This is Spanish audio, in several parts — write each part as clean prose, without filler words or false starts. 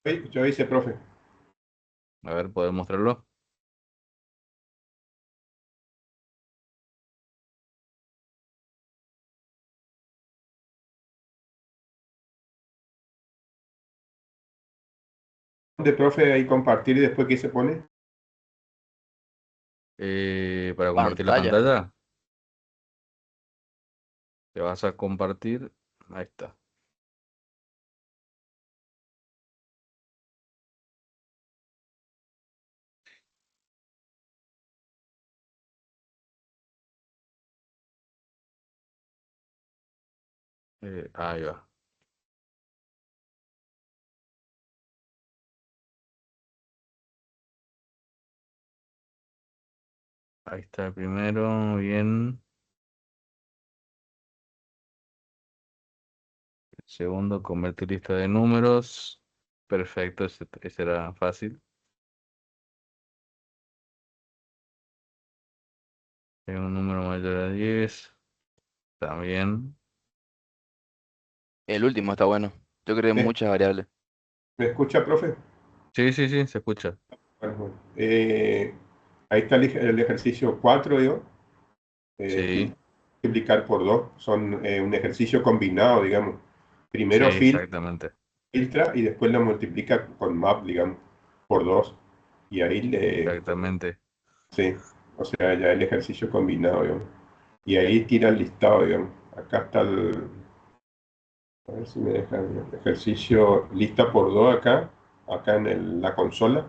Yo hice, profe. A ver, ¿puedes mostrarlo? ¿Dónde, profe, ahí compartir y después qué se pone? Para compartir la Pantalla. pantalla, te vas a compartir. Ahí está. Ahí va. Ahí está el primero, bien. El segundo, convertir lista de números. Perfecto, ese era fácil. Un número mayor a 10. También. El último está bueno. Yo creo que ¿Me, muchas variables. me escucha, profe? Sí, sí, sí, se escucha. Bueno, bueno. Ahí está el ejercicio 4, digo. Sí, Multiplicar por 2. Son un ejercicio combinado, digamos. sí, Primero exactamente. filtra y después lo multiplica con map, digamos, por 2. Y ahí Exactamente. sí, o sea, ya el ejercicio combinado, digamos. Y ahí tira el listado, digamos. Acá está a ver si me deja el ejercicio lista por 2 acá en la consola.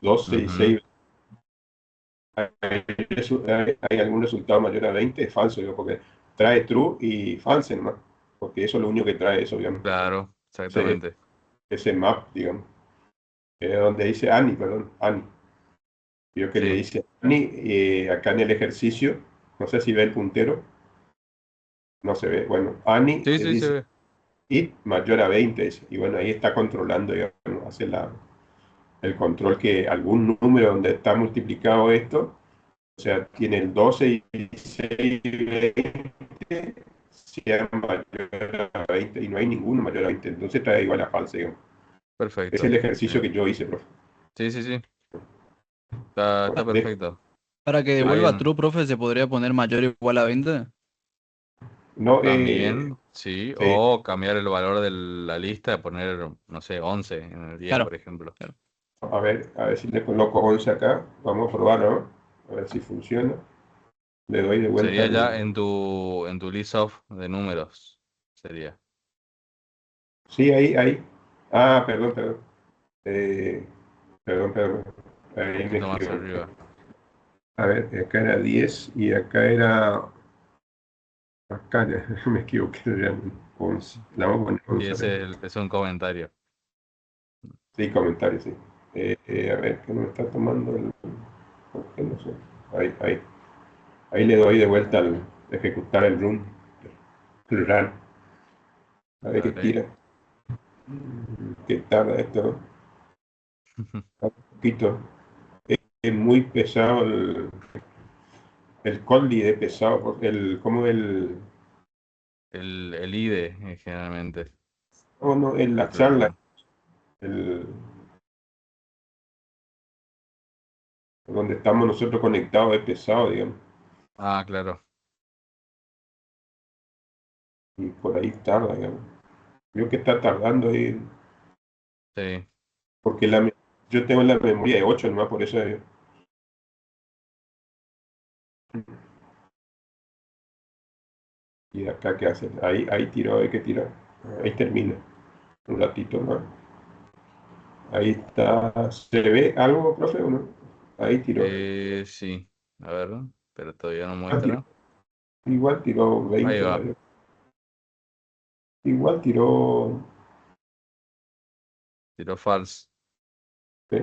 12 y Ujú. 6. Hay algún resultado mayor a 20, es falso, digo, porque trae true y false nomás. Porque eso es lo único que trae eso, digamos. Claro, Ese, exactamente. ese map, digamos. Donde dice Annie, perdón, Annie. Vio que le Sí, dice Annie acá en el ejercicio, no sé si ve el puntero, no se ve. Bueno, Annie sí, sí, se dice ve. it mayor a 20, dice, y bueno, ahí está controlando, digamos, hace el control que algún número donde está multiplicado esto, o sea, tiene el 12 y 6 y 20, sea mayor a 20, y no hay ninguno mayor a 20, entonces trae igual a falso, digamos. Es el Perfecto. ejercicio Bien. que yo hice, profe. Sí, sí, sí. Está Bueno, perfecto. Para que Hay devuelva un. true, profe, se podría poner mayor o igual a 20. no, También, sí. sí, O cambiar el valor de la lista, poner, no sé, 11 en el 10, Claro, por ejemplo. claro. a ver si le coloco 11 acá. Vamos a probar, ¿no? A ver si funciona. Le doy de vuelta Sería ya el... en tu list of de números. Sería. Sí, ahí. Ah, perdón, perdón. Eh, perdón. Un Ahí me poquito más equivoqué. arriba. A ver, acá era 10 y acá era... Acá ya, me equivoqué realmente. 11. La vamos a poner Y 11 acá. ese es un comentario. Sí, comentarios, sí. A ver, ¿qué no me está tomando el...? ¿Por qué no sé? Ahí. Ahí le doy de vuelta al ejecutar el run. El run. A ver qué Dale. tira. Qué tarda esto. Un poquito. Es muy pesado el Coldy de pesado, porque como El IDE, generalmente. no, no, en El la charla, programa. el, donde estamos nosotros conectados es pesado, digamos, Ah, claro. y por ahí tarda, digamos. Yo que está tardando ahí, Sí. porque yo tengo la memoria de 8 nomás, por eso y acá qué hace, ahí tiró, hay que tirar, ahí termina, un ratito más. Ahí está, ¿se ve algo, profe, o no? Ahí tiró. Sí. A ver, pero todavía no Ah, tiró. muestra. Igual tiró Ahí 20, va. igual tiró. Tiro false. Sí,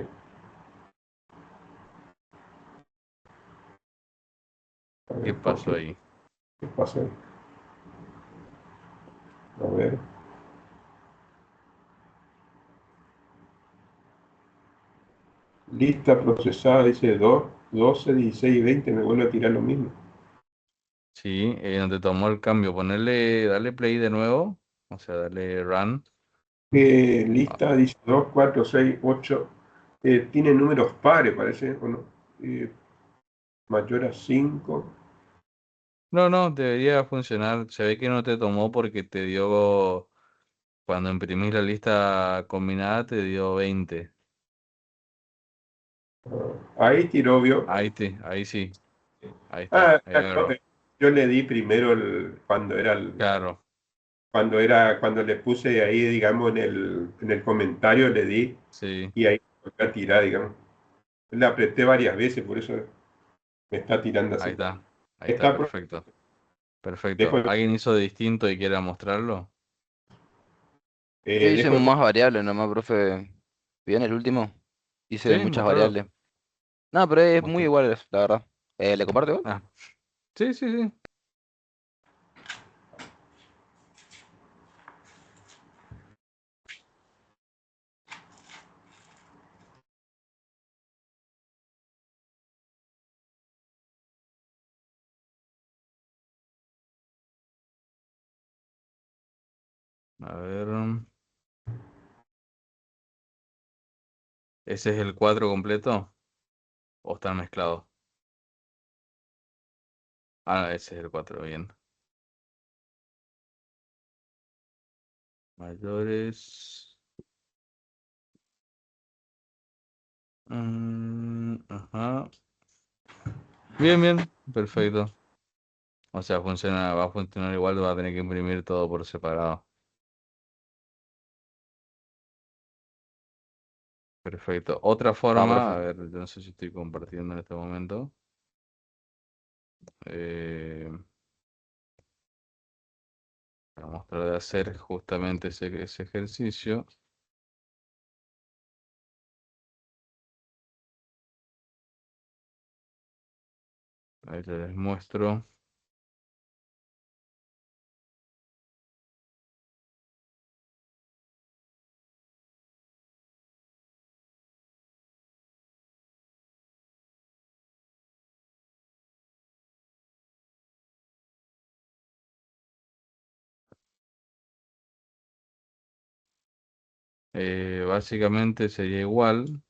a ¿Qué ver, ¿por pasó qué? ahí? ¿Qué pasa ahí? A ver, lista procesada, dice 2, 12, 16 y 20, me vuelve a tirar lo mismo. Sí, donde tomó el cambio. Ponerle, darle play de nuevo. O sea, darle run. Ah, Lista dice 2, 4, 6, 8. Tiene números pares, parece, ¿o no? Eh, mayor a 5. no, no, debería funcionar. Se ve que no te tomó porque te dio, cuando imprimís la lista combinada, te dio 20. Ahí tiró, vio. Ahí sí, ahí está. Ah, claro, yo le di primero Claro, cuando le puse ahí, digamos, en el comentario le di sí, y ahí me toca tirar, digamos. Le apreté varias veces, por eso me está tirando así. ahí está, Está, perfecto. Perfecto. dejo, ¿Alguien hizo de distinto y quiera mostrarlo? Yo hice dejo, más variables nomás, profe. Bien, el último. Hice Sí, muchas mostrarlo. variables. No, pero es muy Mostra- igual, la verdad. ¿Le comparto igual? Ah, sí, sí, sí. A ver. ¿Ese es el cuadro completo? ¿O están mezclados? Ah, ese es el 4 bien. Mayores. Ajá. Bien, bien. Perfecto. O sea, va a funcionar igual, va a tener que imprimir todo por separado. Perfecto. Otra Ah, forma, profe. a ver, yo no sé si estoy compartiendo en este momento. Eh, para mostrar de hacer justamente ese ejercicio. Ahí les muestro. Básicamente sería igual.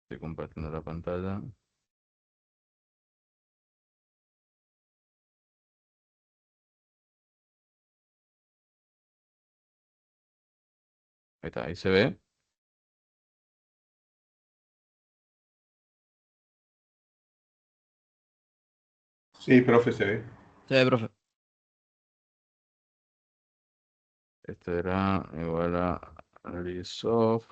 Estoy compartiendo la pantalla. Ahí está, ahí se ve. sí, profe, se ve. Sí, profe. Esto era igual a Resolve.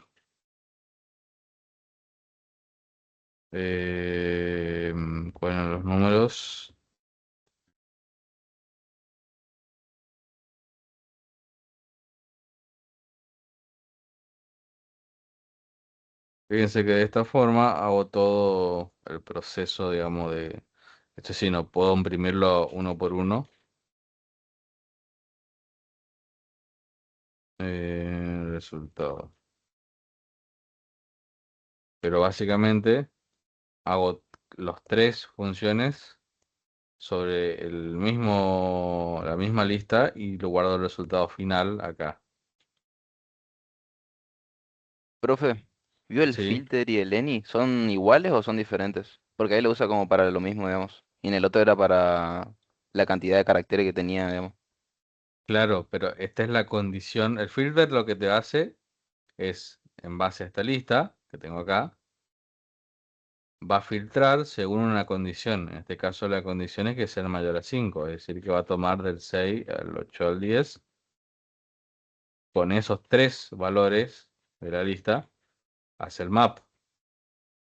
¿Cuáles eran los números? Fíjense que de esta forma hago todo el proceso, digamos, de... Esto sí, no puedo imprimirlo uno por uno. Resultado. Pero básicamente hago los tres funciones sobre la misma lista y lo guardo el resultado final acá. Profe, ¿vio el ¿Sí? filter y el ENI? ¿Son iguales o son diferentes? Porque ahí lo usa como para lo mismo, digamos. Y en el otro era para la cantidad de caracteres que tenía, digamos. Claro, pero esta es la condición. El filter lo que te hace es, en base a esta lista que tengo acá, va a filtrar según una condición. En este caso la condición es que sea mayor a 5, es decir, que va a tomar del 6 al 8 al 10. Con esos tres valores de la lista, hace el map,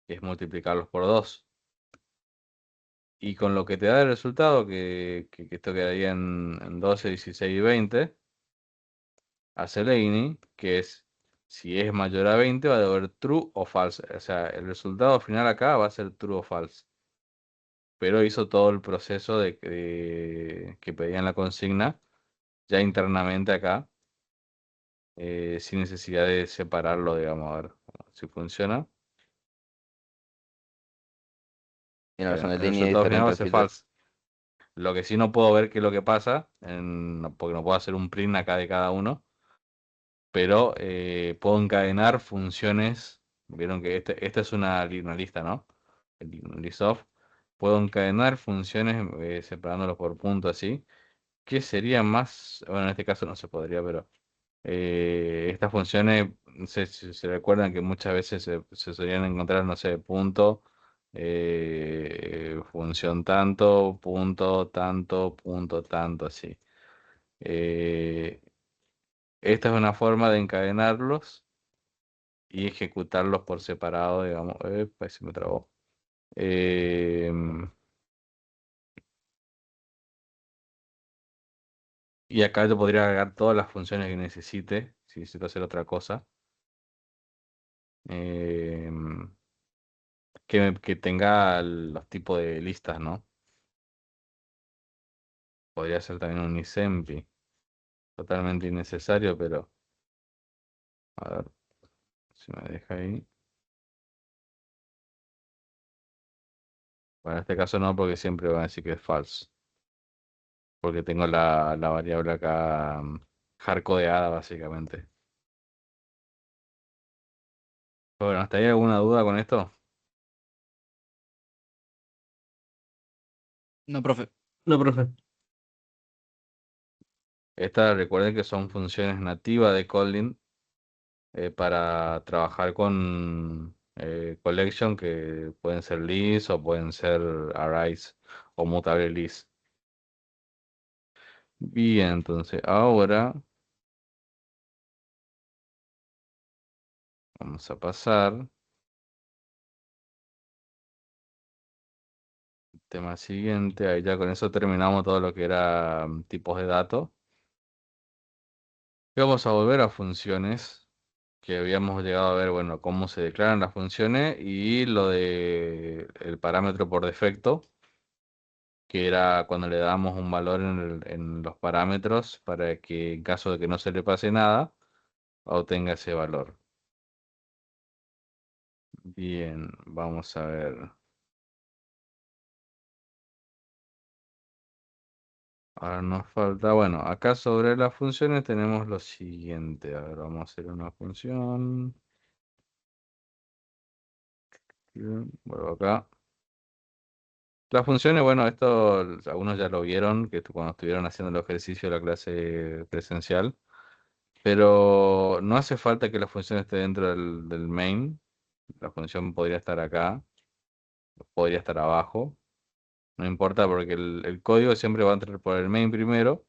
que es multiplicarlos por 2. Y con lo que te da el resultado, que esto quedaría en 12, 16 y 20, hace el ini, que es, si es mayor a 20, va a deber true o false. O sea, el resultado final acá va a ser true o false. Pero hizo todo el proceso que pedían la consigna ya internamente acá, sin necesidad de separarlo, digamos, a ver si funciona. Y en la versión del El ENI es resultado final va diferente a el ser filter. false. Lo que sí no puedo ver qué es lo que pasa, porque no puedo hacer un print acá de cada uno, pero puedo encadenar funciones. Vieron que esta es una lista, ¿no? El list of. Puedo encadenar funciones separándolos por puntos así. ¿Qué sería más? Bueno, en este caso no se podría, pero estas funciones, no sé si se recuerdan que muchas veces se solían encontrar, no sé, punto, función tanto, punto tanto, así. Eh, Esta es una forma de encadenarlos y ejecutarlos por separado, digamos. Ahí se me trabó. Eh, y acá yo podría agregar todas las funciones que necesite, si necesito hacer otra cosa. Eh, que tenga los tipos de listas, ¿no? Podría ser también un isempli, totalmente innecesario, pero a ver si me deja ahí. Bueno, en este caso no, porque siempre van a decir que es false, porque tengo la variable acá hardcodeada básicamente. Bueno, ¿hasta ahí alguna duda con esto? No, profe. No, profe. Estas recuerden que son funciones nativas de Kotlin para trabajar con collection que pueden ser list o pueden ser arrays o mutable list. Bien, entonces ahora vamos a pasar al tema siguiente. Ahí ya con eso terminamos todo lo que era tipos de datos. Y vamos a volver a funciones que habíamos llegado a ver, bueno, cómo se declaran las funciones y lo de el parámetro por defecto, que era cuando le damos un valor en los parámetros para que en caso de que no se le pase nada, obtenga ese valor. Bien, vamos a ver. Ahora nos falta, bueno, acá sobre las funciones tenemos lo siguiente. A ver, vamos a hacer una función. Bien, vuelvo acá. Las funciones, bueno, esto algunos ya lo vieron, que cuando estuvieron haciendo el ejercicio de la clase presencial, pero no hace falta que la función esté dentro del main. La función podría estar acá, podría estar abajo, no importa porque el código siempre va a entrar por el main primero.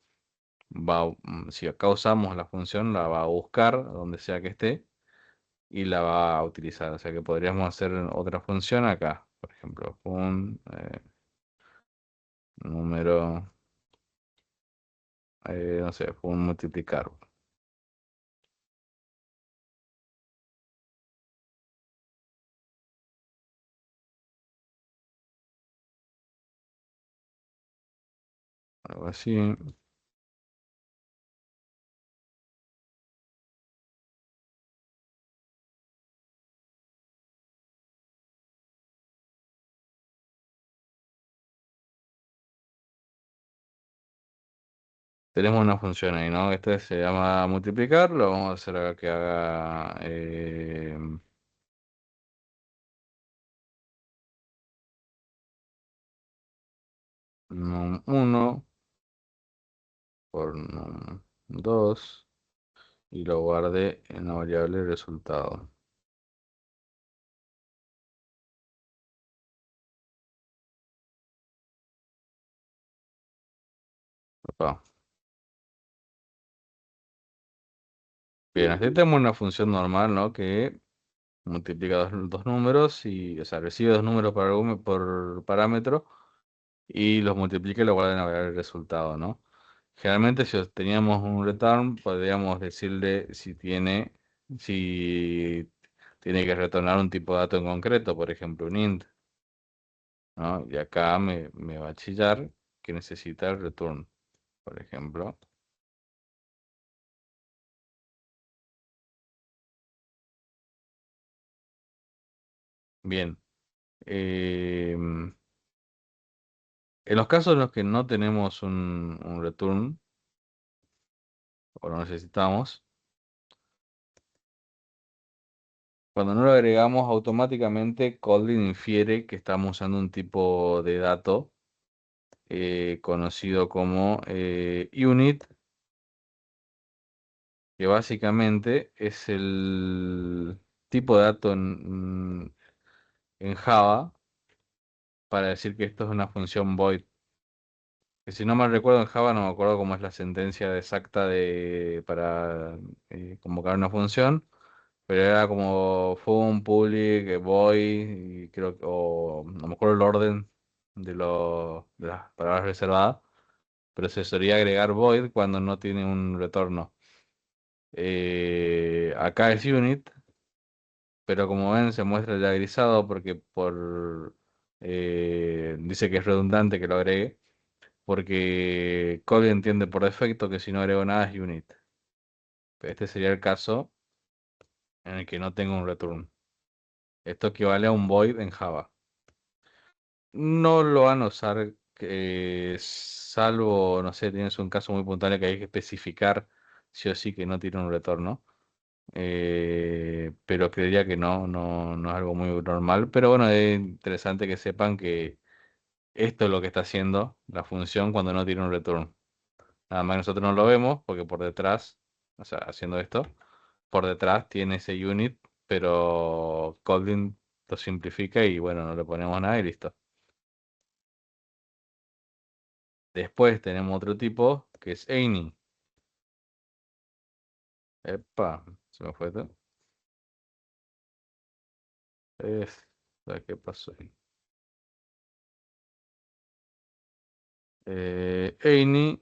Si acá usamos la función, la va a buscar donde sea que esté y la va a utilizar. O sea que podríamos hacer otra función acá. Por ejemplo, un número, no sé, un multiplicar. Algo así. Tenemos una función ahí, ¿no? Este se llama multiplicar. Lo vamos a hacer acá que haga 1 por 2 y lo guarde en la variable resultado. Opa. Bien, así tenemos una función normal, ¿no? Que multiplica dos números y, o sea, recibe dos números por parámetro y los multiplica y lo guarda en la variable resultado, ¿no? Generalmente si teníamos un return, podríamos decirle si tiene que retornar un tipo de dato en concreto, por ejemplo, un int, ¿no? Y acá me va a chillar que necesita el return, por ejemplo. Bien. em, En los casos en los que no tenemos un return o lo necesitamos, cuando no lo agregamos, automáticamente Kotlin infiere que estamos usando un tipo de dato conocido como unit, que básicamente es el tipo de dato en Java para decir que esto es una función void. Que si no mal recuerdo en Java, no me acuerdo cómo es la sentencia exacta para convocar una función, pero era como fun, public, void, y creo que, o no me acuerdo el orden de las palabras reservadas, pero se solía agregar void cuando no tiene un retorno. Acá es unit, pero como ven se muestra ya grisado porque dice que es redundante que lo agregue, porque Kotlin entiende por defecto que si no agrego nada es unit. Este sería el caso en el que no tengo un return. Esto equivale a un void en Java. No lo van a usar, salvo, no sé, tienes un caso muy puntual que hay que especificar sí o sí que no tiene un retorno. Pero creería que no es algo muy normal. Pero bueno, es interesante que sepan que esto es lo que está haciendo la función cuando no tiene un return. Nada más nosotros no lo vemos porque por detrás, o sea, haciendo esto, por detrás tiene ese unit, pero Kotlin lo simplifica y bueno, no le ponemos nada y listo. Después tenemos otro tipo que es any. Epa, se me fue esto. Es, ¿qué pasó ahí? Any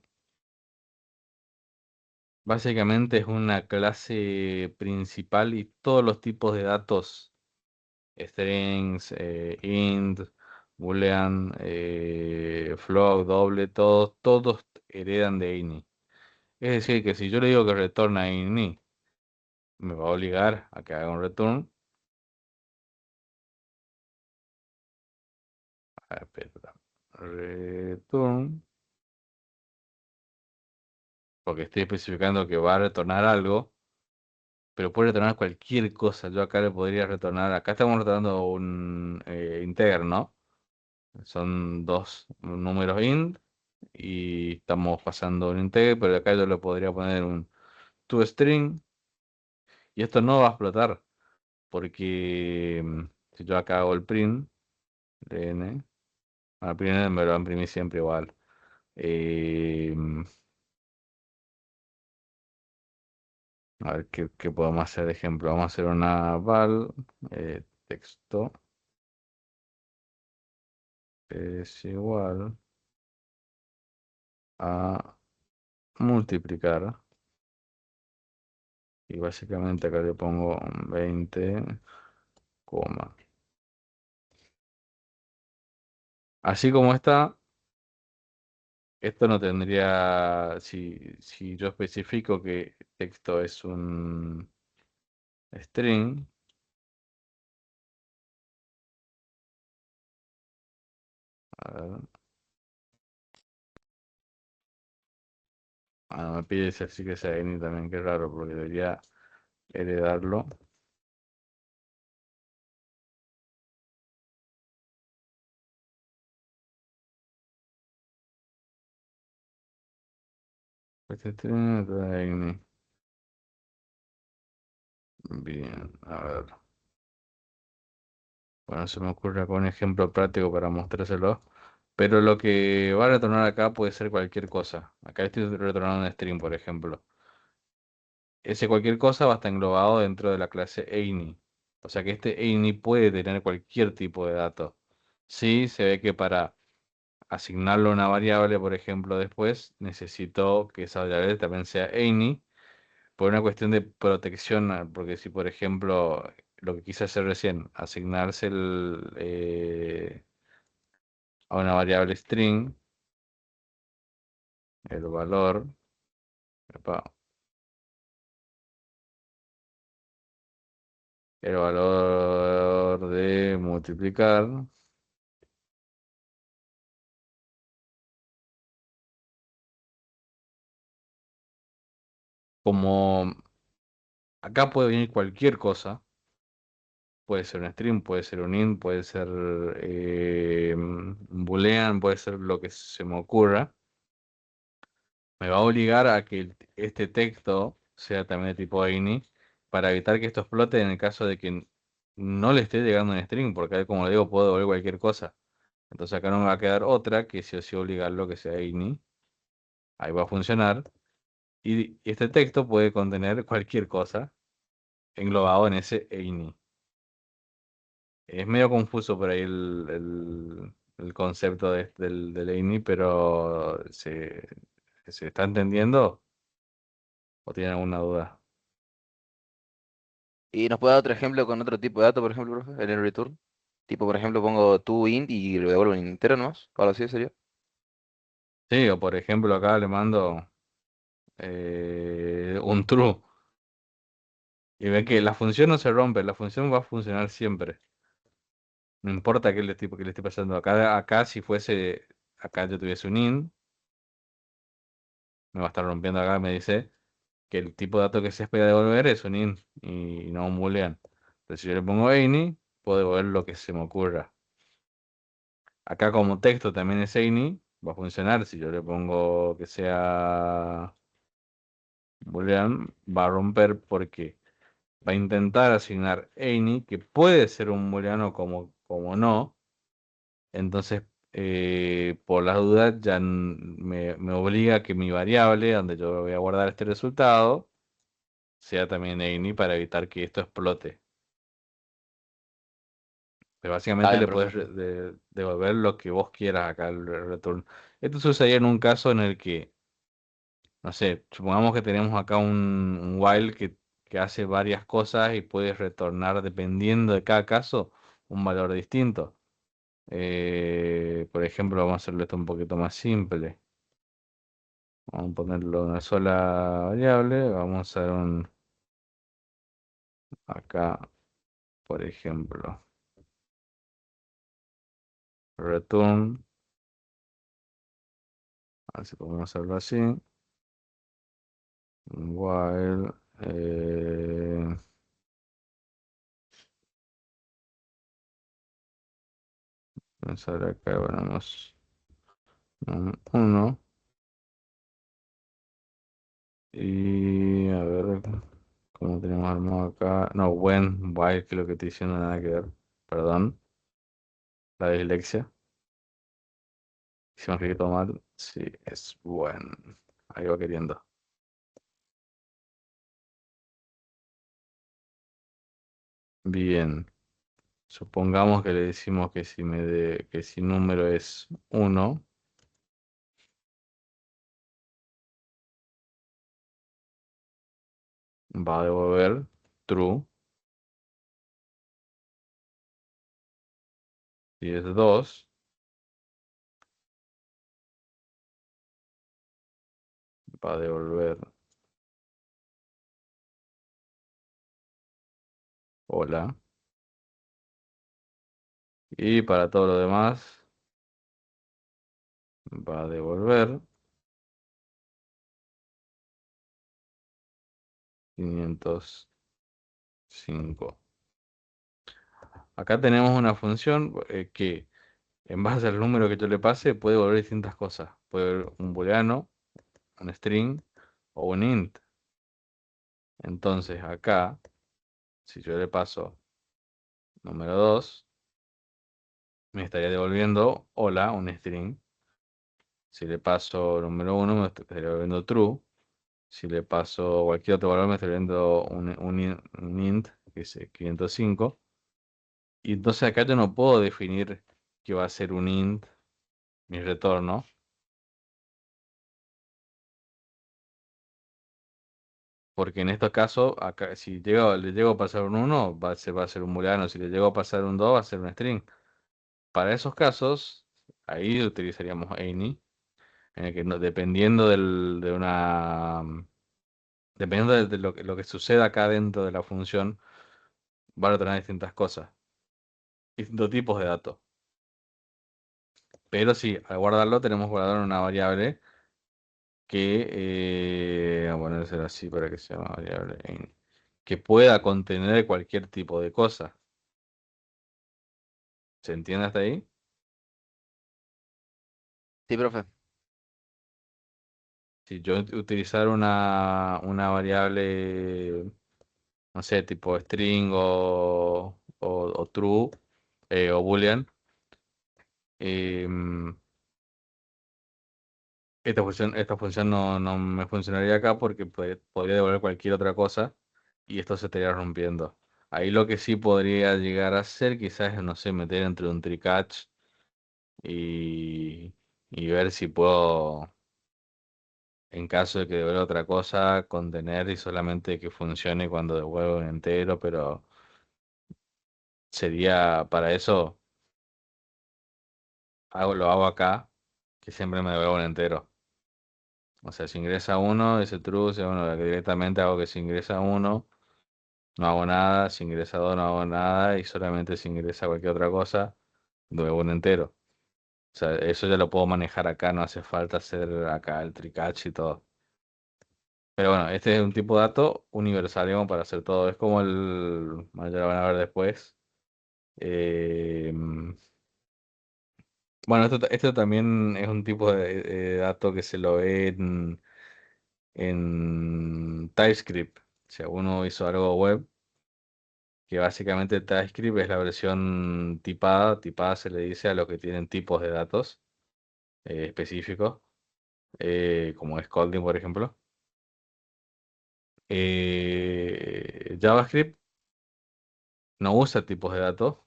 básicamente es una clase principal y todos los tipos de datos, strings, int, boolean, float, doble, todos heredan de ini. Es decir, que si yo le digo que retorna ini, me va a obligar a que haga un return. A ver, espera. Return, porque estoy especificando que va a retornar algo, pero puede retornar cualquier cosa. Yo acá le podría retornar, acá estamos retornando un integer, ¿no? Son dos números int y estamos pasando un integer, pero acá yo le podría poner un toString y esto no va a explotar porque si yo acá hago el print de n, el print me lo va a imprimir siempre igual. Eh, a ver qué podemos hacer de ejemplo. Vamos a hacer una val texto es igual a multiplicar. Y básicamente acá le pongo 20, coma. Así como está, esto no tendría, si yo especifico que texto es un string, a ver, no me pide ese así que sea any también, que es raro, porque debería heredarlo. Este string, any. Bien, a ver. Bueno, se me ocurre acá un ejemplo práctico para mostrárselo. Pero lo que va a retornar acá puede ser cualquier cosa. Acá estoy retornando un string, por ejemplo. Ese cualquier cosa va a estar englobado dentro de la clase any. O sea que este any puede tener cualquier tipo de dato. Sí, se ve que para asignarlo a una variable, por ejemplo, después, necesito que esa variable también sea any, por una cuestión de protección, porque si, por ejemplo, lo que quise hacer recién, asignarse a una variable string, el valor, epa, el valor de multiplicar como acá puede venir cualquier cosa, puede ser un string, puede ser un int, puede ser un boolean, puede ser lo que se me ocurra, me va a obligar a que este texto sea también de tipo ini para evitar que esto explote en el caso de que no le esté llegando un string, porque ahí, como le digo, puedo devolver cualquier cosa. Entonces acá no me va a quedar otra que sí o sí obligarlo a que sea ini. Ahí va a funcionar. Y este texto puede contener cualquier cosa englobado en ese ini. Es medio confuso por ahí el concepto del ini, pero ¿se está entendiendo o tienen alguna duda? ¿Y nos puede dar otro ejemplo con otro tipo de dato, por ejemplo, profe, en el return? Tipo, por ejemplo, pongo to int y lo devuelvo en entero nomás. Ahora sí sería. Sí, o por ejemplo acá le mando un true y ve que la función no se rompe, la función va a funcionar siempre. No importa qué le esté pasando. Acá si fuese, acá yo tuviese un int, me va a estar rompiendo acá, me dice que el tipo de dato que se espera devolver es un int y no un boolean. Entonces si yo le pongo any, puedo devolver lo que se me ocurra. Acá como texto también es any, va a funcionar. Si yo le pongo que sea boolean, va a romper porque va a intentar asignar any, que puede ser un booleano como no. Entonces, por las dudas, ya me obliga a que mi variable, donde yo voy a guardar este resultado, sea también any para evitar que esto explote. Pero Está básicamente bien, le profe. puedes devolver lo que vos quieras acá al return. Esto sucedería en un caso en el que, no sé, supongamos que tenemos acá un while que hace varias cosas y puedes retornar, dependiendo de cada caso, un valor distinto. Por ejemplo, vamos a hacerlo esto un poquito más simple. Vamos a ponerlo en una sola variable. Vamos a hacer acá, por ejemplo, return. A ver si podemos hacerlo así. While. Pensar acá, ponemos un 1. Y a ver cómo tenemos armado acá. No, when, while, que es lo que estoy diciendo, nada que ver. Perdón, la dislexia. Si me he escrito mal, sí, es when. Ahí va queriendo. Bien. Supongamos que le decimos que que si número es 1, va a devolver true. Si es 2, va a devolver hola. Y para todo lo demás, va a devolver 505. Acá tenemos una función que, en base al número que yo le pase, puede devolver distintas cosas. Puede devolver un booleano, un string o un int. Entonces acá, si yo le paso número 2, me estaría devolviendo hola, un string. Si le paso número 1, me estaría devolviendo true. Si le paso cualquier otro valor, me estaría devolviendo un int, que es 505. Y entonces acá yo no puedo definir que va a ser un int mi retorno, porque en estos casos, acá, si le llego a pasar un 1, va a ser un booleano. Si le llego a pasar un 2, va a ser un string. Para esos casos, ahí utilizaríamos any, en el que dependiendo de una. Dependiendo de lo que suceda acá dentro de la función, va a retornar distintas cosas, distintos tipos de datos. Pero sí, al guardarlo tenemos guardado en una variable vamos a poner así para que sea una variable que pueda contener cualquier tipo de cosa. ¿Se entiende hasta ahí? Sí, profe. Si yo utilizar una variable, no sé, tipo string o true o boolean, em, esta función no me funcionaría acá porque podría devolver cualquier otra cosa y esto se estaría rompiendo. Ahí lo que sí podría llegar a hacer quizás es, no sé, meter entre un try-catch y, y ver si puedo, en caso de que devuelva otra cosa, contener y solamente que funcione cuando devuelva un entero, pero sería para eso, lo hago acá, que siempre me devuelva un entero. O sea, si ingresa uno, ese true, bueno, directamente hago que si ingresa uno, no hago nada, si ingresa dos, no hago nada, y solamente si ingresa cualquier otra cosa, devuelvo un entero. O sea, eso ya lo puedo manejar acá, no hace falta hacer acá el tricatch y todo. Pero bueno, este es un tipo de dato universal, digamos, para hacer todo. Es como bueno, ya lo van a ver después. Eh, bueno, esto también es un tipo de dato que se lo ve en TypeScript. Si uno hizo algo web, que básicamente TypeScript es la versión tipada. Tipada se le dice a los que tienen tipos de datos específicos, como Scalding, por ejemplo. JavaScript no usa tipos de datos.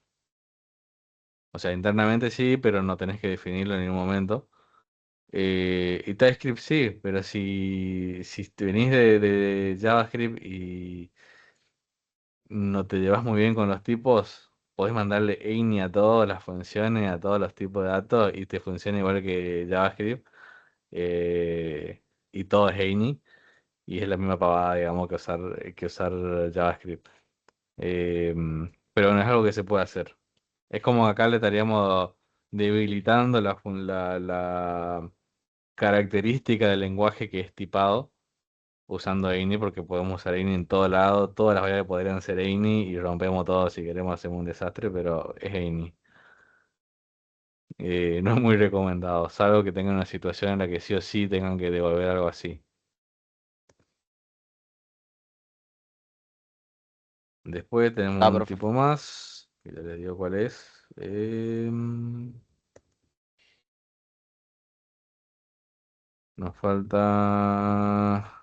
O sea, internamente sí, pero no tenés que definirlo en ningún momento. Y TypeScript sí, pero si te venís de JavaScript y no te llevas muy bien con los tipos, podés mandarle any a todas las funciones, a todos los tipos de datos y te funciona igual que JavaScript. Y todo es any y es la misma pavada, digamos, que usar JavaScript. Eh, pero bueno, es algo que se puede hacer. Es como acá le estaríamos debilitando la característica del lenguaje que es tipado usando ini, porque podemos usar ini en todo lado, todas las variables podrían ser ini y rompemos todo si queremos hacer un desastre, pero es ini. No es muy recomendado, salvo que tengan una situación en la que sí o sí tengan que devolver algo así. Después tenemos Ah, un profe. tipo más, que ya les digo cuál es. Nos falta...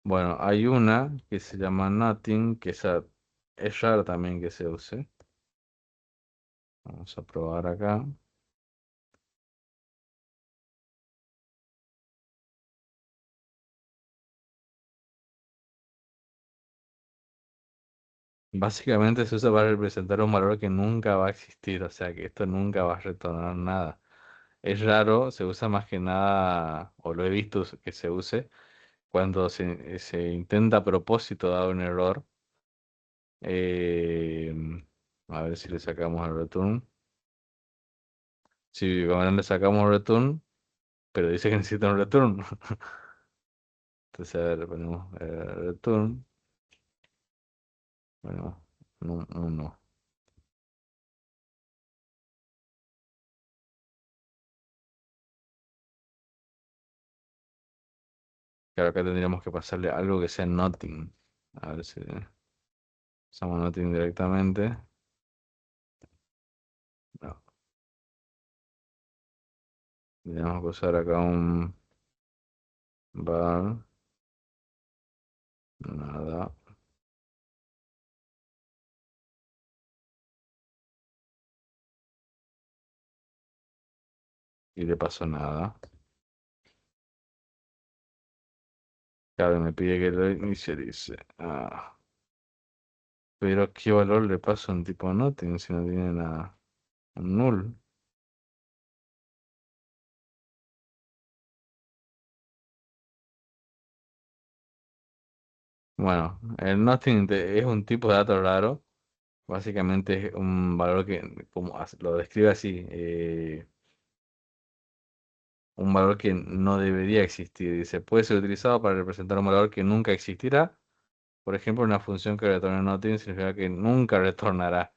Bueno, hay una que se llama Nothing, que esa es raro también que se use. Vamos a probar acá. Básicamente se usa para representar un valor que nunca va a existir, o sea que esto nunca va a retornar nada. Es raro, se usa más que nada, o lo he visto que se use, cuando se intenta a propósito dar un error. Eh, a ver si le sacamos el return. Si cuando le sacamos el return, pero dice que necesita un return. Entonces, a ver, ponemos return. Bueno, uno. Claro, acá tendríamos que pasarle algo que sea nothing. A ver si usamos nothing directamente. No, tenemos que usar acá un var, nada, y le paso nada. Claro, me pide que lo inicialice. Pero ¿qué valor le paso a un tipo nothing si no tiene nada? Un null. Bueno, el nothing es un tipo de dato raro, Básicamente es un valor que, como lo describe así, un valor que no debería existir. Dice, puede ser utilizado para representar un valor que nunca existirá. Por ejemplo, una función que retorna nothing significa que nunca retornará.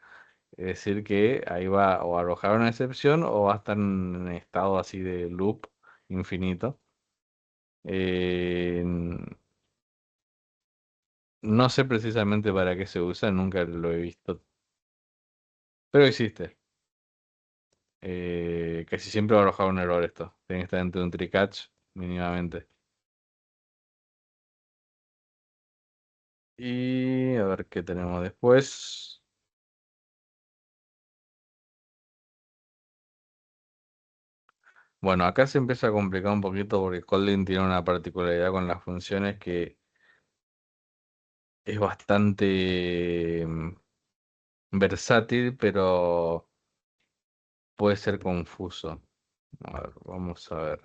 Es decir, que ahí va o a arrojar una excepción o va a estar en estado así de loop infinito. Eh, no sé precisamente para qué se usa, nunca lo he visto, pero existe. Casi siempre va a arrojar un error esto. Tiene que estar dentro de un try-catch mínimamente. Y a ver qué tenemos después. Bueno, acá se empieza a complicar un poquito porque Kotlin tiene una particularidad con las funciones que es bastante versátil, pero puede ser confuso. A ver, vamos a ver.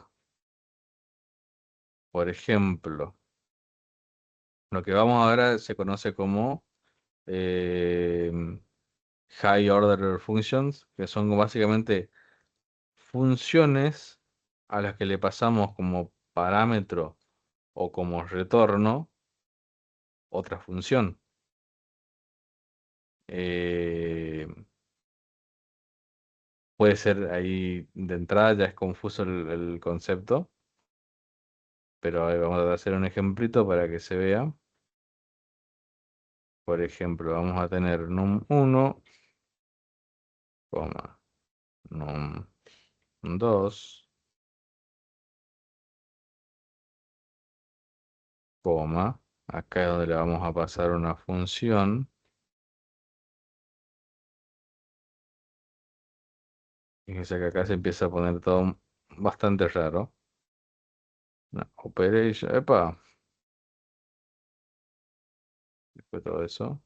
Por ejemplo, lo que vamos ahora se conoce como eh, High Order Functions, que son básicamente funciones a las que le pasamos como parámetro o como retorno otra función. Eh, puede ser ahí de entrada, ya es confuso el concepto, pero ahí vamos a hacer un ejemplito para que se vea. Por ejemplo, vamos a tener num1, coma, num2, coma. Acá es donde le vamos a pasar una función. Fíjense que acá se empieza a poner todo bastante raro. Una operation, epa, después todo eso.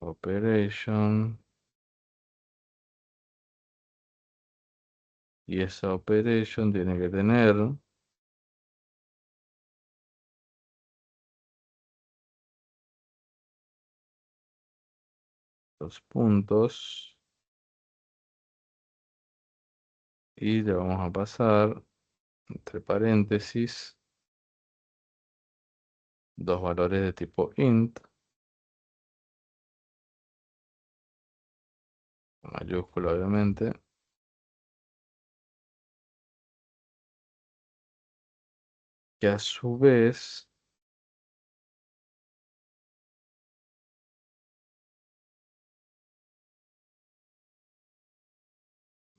Operation. Y esa operation tiene que tener dos puntos. Y le vamos a pasar, entre paréntesis, dos valores de tipo int, mayúscula obviamente, que a su vez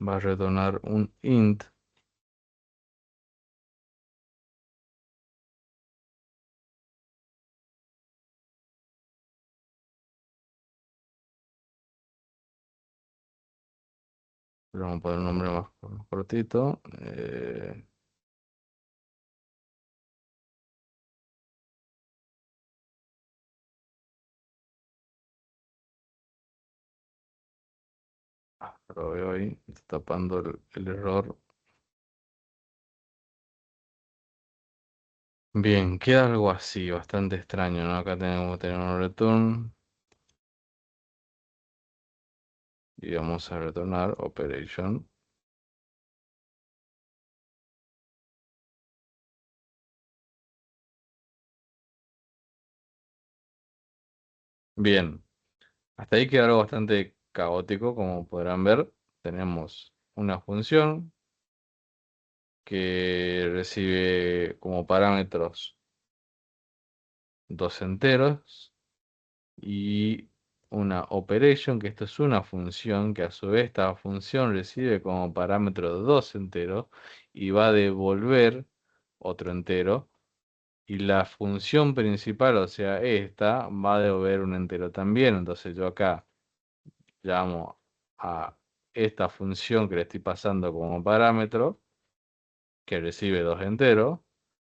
va a retornar un int. Le vamos a poner un nombre más cortito. Lo veo ahí, está tapando el error. Bien, queda algo así, bastante extraño, ¿no? Acá tenemos que tener un return y vamos a retornar operation. Bien, hasta ahí queda algo bastante caótico, como podrán ver. Tenemos una función que recibe como parámetros dos enteros y una operation, que esto es una función que a su vez esta función recibe como parámetro dos enteros y va a devolver otro entero. Y la función principal, o sea, esta, va a devolver un entero también. Entonces yo acá llamo a esta función que le estoy pasando como parámetro, que recibe dos enteros,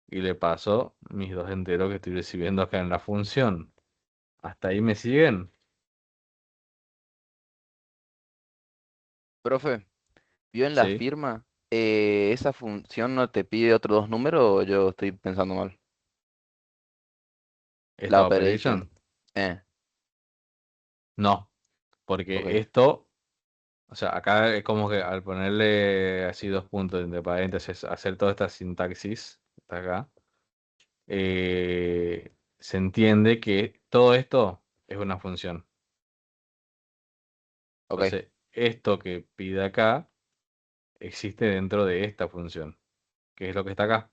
y le paso mis dos enteros que estoy recibiendo acá en la función. ¿Hasta ahí me siguen? Profe, ¿vio en la Sí, firma? ¿Esa función no te pide otros dos números o yo estoy pensando mal? La esta operation. operation, Eh, no, porque ok. esto, o sea, acá es como que al ponerle así dos puntos entre paréntesis, hacer toda esta sintaxis, está acá, se entiende que todo esto es una función. Ok. Entonces, esto que pide acá existe dentro de esta función, que es lo que está acá.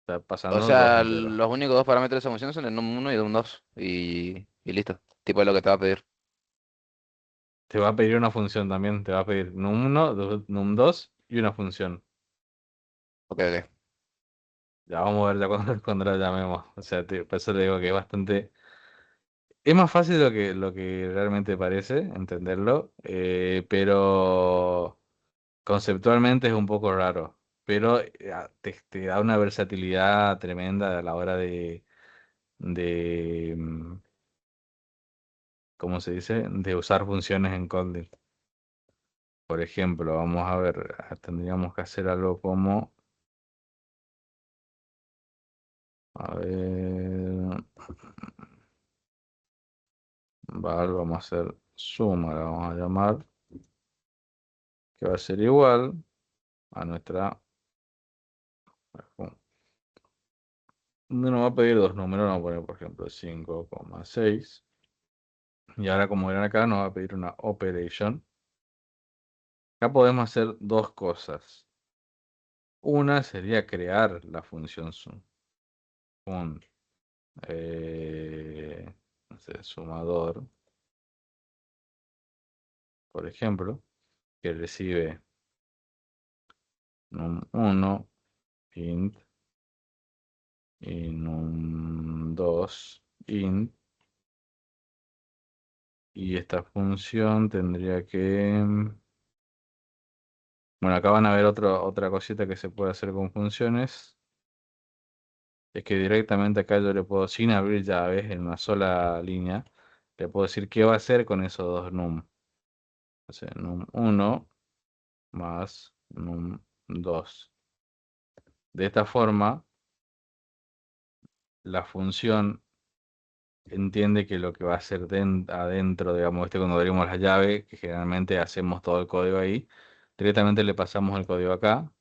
Está O pasando dos sea, enteros. los únicos dos parámetros de esa función son el num1 y el num2. Y listo. Tipo es lo que te va a pedir. Te va a pedir una función también, te va a pedir num1, num2 y una función. Ok, ok. Ya vamos a ver ya cuando, cuando la llamemos. O sea, por eso le digo que es bastante... Es más fácil lo que realmente parece entenderlo, pero conceptualmente es un poco raro. Pero te da una versatilidad tremenda a la hora de ¿cómo se dice? De usar funciones en Kotlin. Por ejemplo, vamos a ver, tendríamos que hacer algo como, a ver, vale, vamos a hacer suma, la vamos a llamar, que va a ser igual a nuestra, nos va a pedir dos números, vamos a poner por ejemplo 5,6. Y ahora como verán acá nos va a pedir una operation. Acá podemos hacer dos cosas. Una sería crear la función sum, un no sé, sumador, por ejemplo, que recibe num1 int y num2 int, y esta función tendría que, bueno, acá van a ver otra cosita que se puede hacer con funciones, es que directamente acá yo le puedo, sin abrir llaves en una sola línea, le puedo decir qué va a hacer con esos dos num. O sea, num1 más num2. De esta forma, la función entiende que lo que va a hacer adentro, digamos, cuando abrimos la llave, que generalmente hacemos todo el código ahí, directamente le pasamos el código acá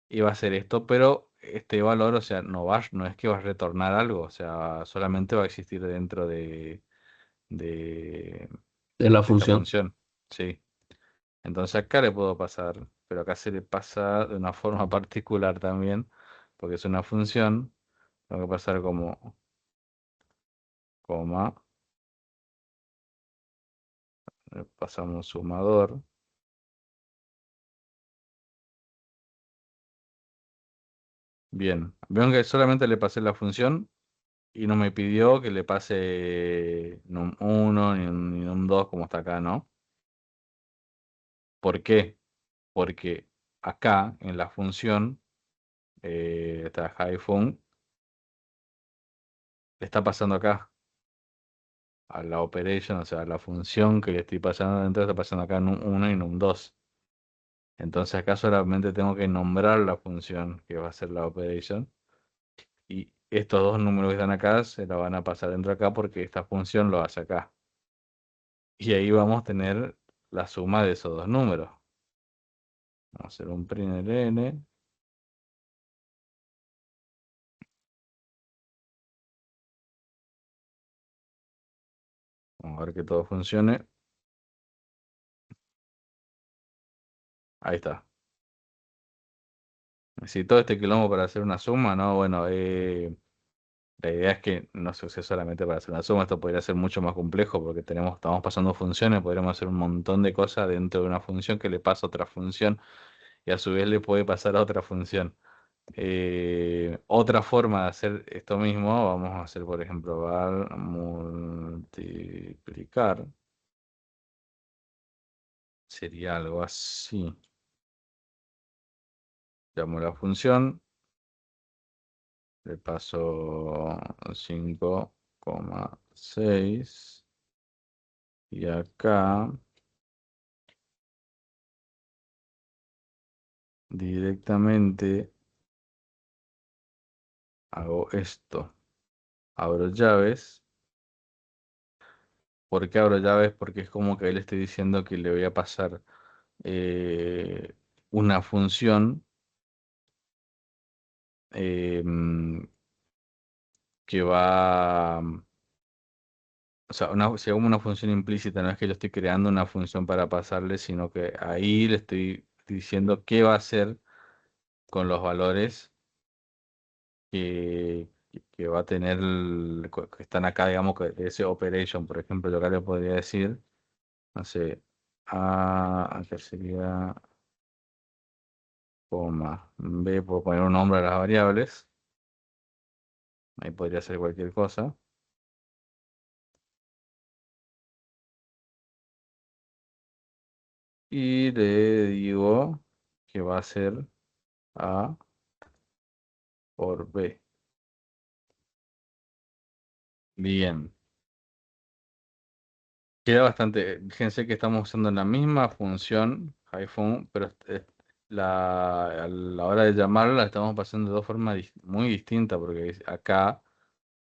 y va a hacer esto, pero este valor, o sea, no es que va a retornar algo, o sea, solamente va a existir dentro de, de la de esta función. función. Sí. Entonces acá le puedo pasar, pero acá se le pasa de una forma particular también, porque es una función, tengo que pasar como coma, le pasamos sumador. Bien, veo que solamente le pasé la función y no me pidió que le pase num1 ni num2 como está acá, ¿no? ¿Por qué? Porque acá en la función, esta hyphun, le está pasando acá a la operation, o sea, a la función que le estoy pasando dentro, está pasando acá num1 y num2. Entonces acá solamente tengo que nombrar la función que va a ser la operation. Y estos dos números que están acá se la van a pasar dentro acá porque esta función lo hace acá. Y ahí vamos a tener la suma de esos dos números. Vamos a hacer un println. Vamos a ver que todo funcione. Ahí está. Necesito este quilombo para hacer una suma, ¿no? Bueno, la idea es que no se use solamente para hacer una suma. Esto podría ser mucho más complejo porque estamos pasando funciones. Podríamos hacer un montón de cosas dentro de una función que le pasa a otra función y a su vez le puede pasar a otra función. Otra forma de hacer esto mismo, vamos a hacer, por ejemplo, var multiplicar. Sería algo así. Llamo la función, le paso 5,6 y acá directamente hago esto. Abro llaves. ¿Por qué abro llaves? Porque es como que ahí le estoy diciendo que le voy a pasar eh, una función em, que va, o sea, si hago una función implícita, no es que yo estoy creando una función para pasarle, sino que ahí le estoy diciendo qué va a hacer con los valores que va a tener, que están acá, digamos, que ese operation. Por ejemplo, yo acá le podría decir, no sé, acá sería coma B, puedo poner un nombre a las variables, ahí podría ser cualquier cosa. Y le digo que va a ser A por B. Bien. Queda bastante. Fíjense que estamos usando la misma función, iPhone, pero a la hora de llamarla la estamos pasando de dos formas muy distintas, porque acá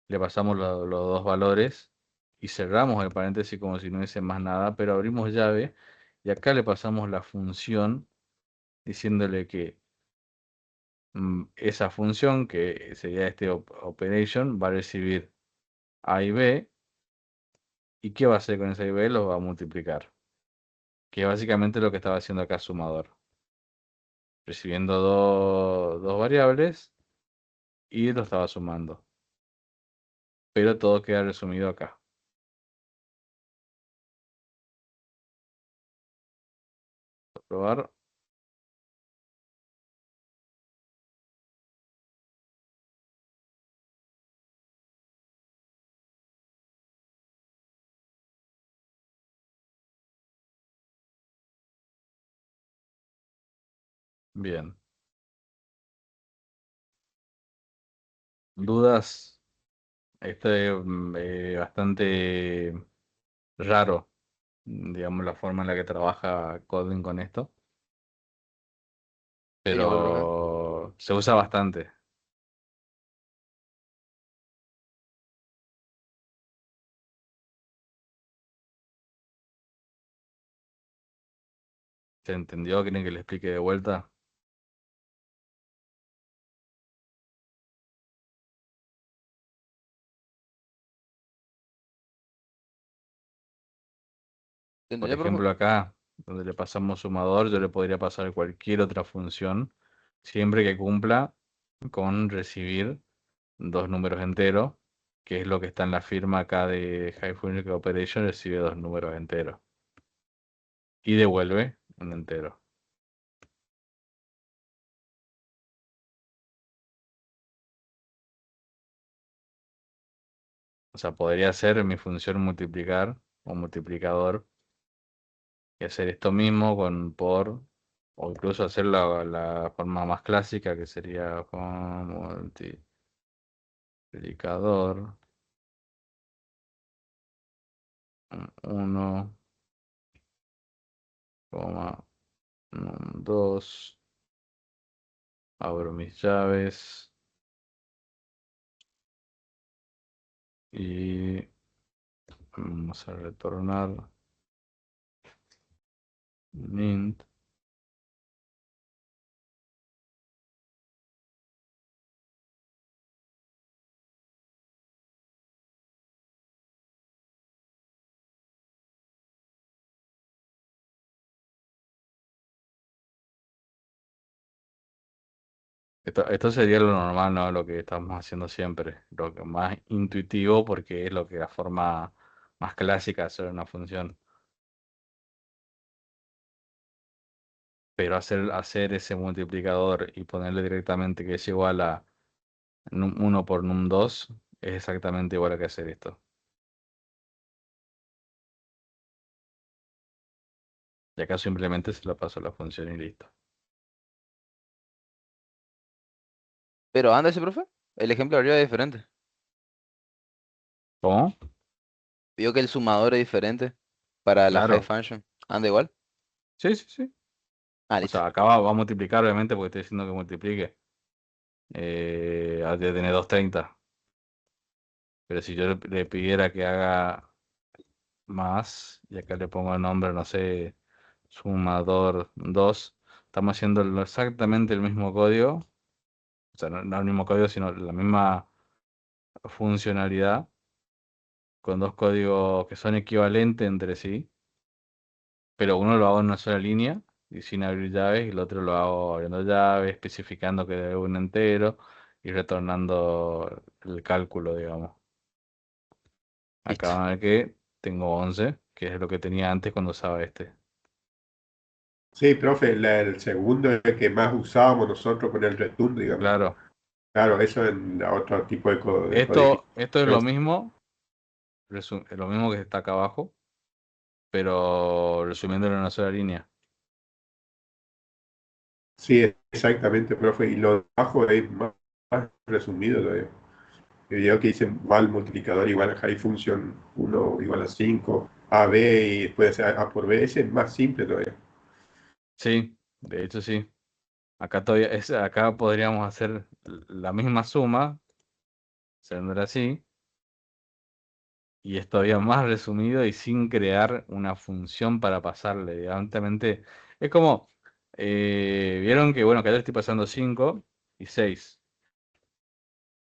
le pasamos los dos valores y cerramos el paréntesis como si no hubiese más nada, pero abrimos llave y acá le pasamos la función diciéndole que esa función, que sería este operation, va a recibir A y B. ¿Y qué va a hacer con esa A y B? Lo va a multiplicar, que es básicamente lo que estaba haciendo acá sumador, recibiendo dos variables y lo estaba sumando, pero todo queda resumido acá. Voy a probar. Bien. ¿Dudas? Esto es bastante raro, digamos, la forma en la que trabaja Kotlin con esto, Sí, igual, profe. pero se usa bastante. ¿Se entendió? ¿Quieren que le explique de vuelta? ¿Te Por entendió, profe? ejemplo, acá, donde le pasamos sumador, yo le podría pasar cualquier otra función, siempre que cumpla con recibir dos números enteros, que es lo que está en la firma acá de High Functional Operation, recibe dos números enteros y devuelve un entero. O sea, podría ser mi función multiplicar o multiplicador y hacer esto mismo con por, o incluso hacer la forma más clásica que sería con multiplicador 1, 2, abro mis llaves y vamos a retornar int. Esto sería lo normal, ¿no? Lo que estamos haciendo siempre, lo que más intuitivo porque es lo que la forma más clásica de hacer una función. Pero hacer ese multiplicador y ponerle directamente que es igual a 1 por num2 es exactamente igual a que hacer esto. Y acá simplemente se lo paso a la función y listo. Pero anda ese, profe. El ejemplo arriba es diferente. ¿Cómo? Vio que el sumador es diferente para la high Claro. function. Anda igual. Sí, sí, sí. Ah, O listo. sea, acá va a multiplicar, obviamente, porque estoy diciendo que multiplique. De tener 230. Pero si yo le pidiera que haga más, y acá le pongo el nombre, no sé, sumador 2, estamos haciendo exactamente el mismo código. O sea, no el mismo código, sino la misma funcionalidad, con dos códigos que son equivalentes entre sí, pero uno lo hago en una sola línea y sin abrir llaves, y el otro lo hago abriendo llaves, especificando que es un entero y retornando el cálculo, digamos. Acá Listo. van a ver que tengo 11, que es lo que tenía antes cuando usaba este. Sí, profe, el segundo es el que más usábamos nosotros con el return, digamos. Claro, Claro, eso en otro tipo de esto es codificación. lo mismo que está acá abajo, pero resumiéndolo en una sola línea. Sí, exactamente, profe. Y lo de abajo es más resumido todavía. El video que dice val multiplicador igual a high function 1 igual a 5 a b y después a por b, ese es más simple todavía. Sí, de hecho sí. Acá podríamos hacer la misma suma, siendo así, y es todavía más resumido y sin crear una función para pasarle. Evidentemente, es como, vieron que, bueno, que yo estoy pasando 5 y 6.